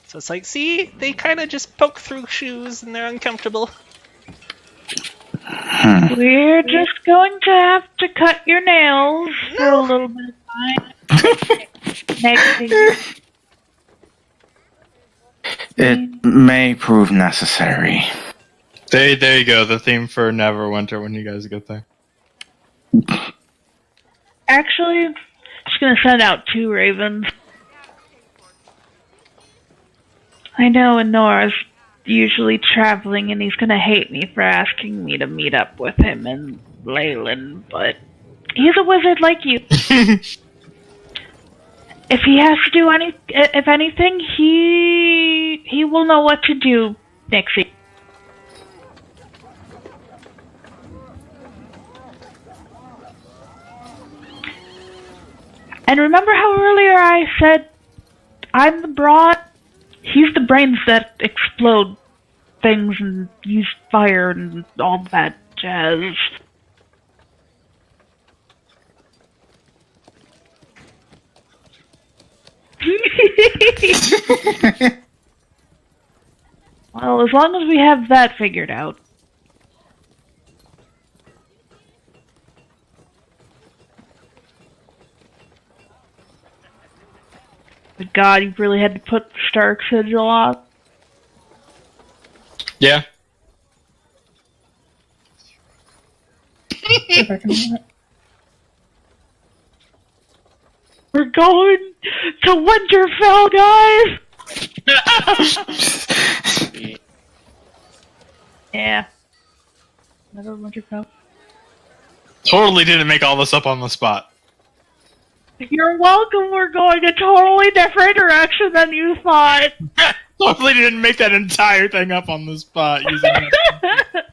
So it's like, see, they kind of just poke through shoes and they're uncomfortable. We're just going to have to cut your nails for a little bit of time. Next thing. It may prove necessary. There you go, the theme for Neverwinter when you guys get there. Actually, I'm just gonna send out 2 ravens. I know Nora's usually traveling and he's gonna hate me for asking me to meet up with him in Leyland, but he's a wizard like you. If he has to do anything, he will know what to do, Nixie. And remember how earlier I said I'm the brawn? He's the brains that explode things and use fire and all that jazz. Well, as long as we have that figured out. But God, you really had to put the Stark sigil on. Yeah. We're going to Winterfell, guys! Yeah. Another Winterfell. Totally didn't make all this up on the spot. You're welcome, we're going a totally different direction than you thought. Totally didn't make that entire thing up on the spot using that.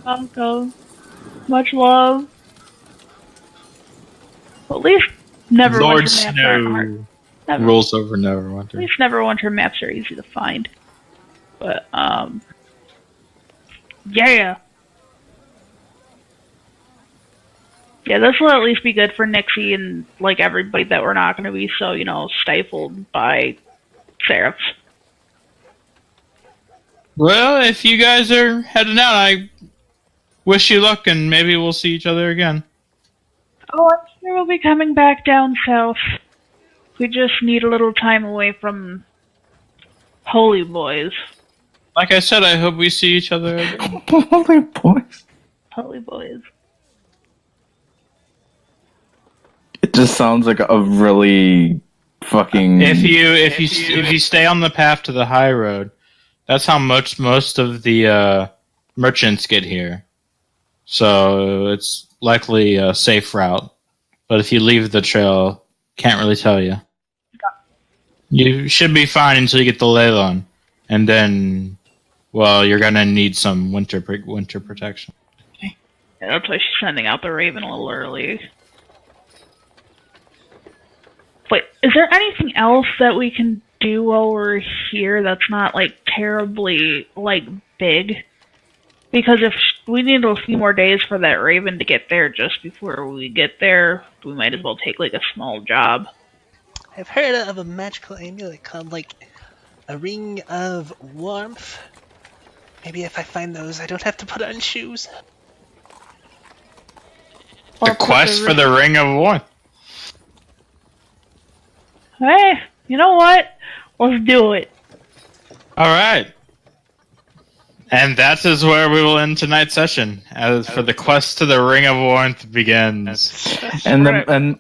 Welcome. Much love. At least never Lord went to Manfred. Snow. Rules over At Neverwinter. least Neverwinter maps are easy to find. But, yeah. Yeah, this will at least be good for Nixie and, like, everybody that we're not going to be so, stifled by Seraphs. Well, if you guys are heading out, I wish you luck, and maybe we'll see each other again. Oh, I'm sure we'll be coming back down south. We just need a little time away from Holy Boys. Like I said, I hope we see each other again. Holy boys. Holy Boys. It just sounds like a really fucking. If you stay on the path to the high road, that's how most of the merchants get here. So it's likely a safe route. But if you leave the trail, can't really tell you. You should be fine until you get the Leyland, and then, well, you're gonna need some winter protection. Yeah, that's why she's sending out the Raven a little early. Wait, is there anything else that we can do while we're here that's not, like, terribly, like, big? Because if we need a few more days for that Raven to get there just before we get there, we might as well take, like, a small job. I've heard of a magical amulet called, like, a Ring of Warmth. Maybe if I find those, I don't have to put on shoes. The quest for the Ring of Warmth. Hey, you know what? Let's do it. Alright. And that is where we will end tonight's session. As for the quest to the Ring of Warmth begins. And then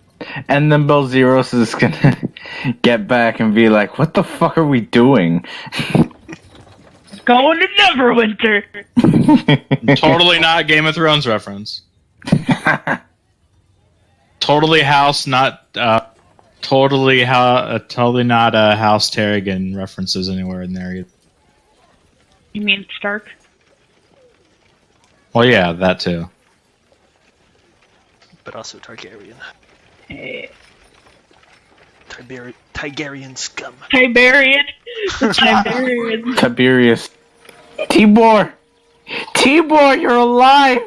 Belzeros is gonna get back and be like, "What the fuck are we doing?" Going to Neverwinter. Totally not Game of Thrones reference. Totally House, not totally not House Targaryen references anywhere in there either. You mean Stark? Well, yeah, that too. But also Targaryen. Hey. Targaryen scum. Tiberian. Tiberian. Tiberius. Tibor, you're alive.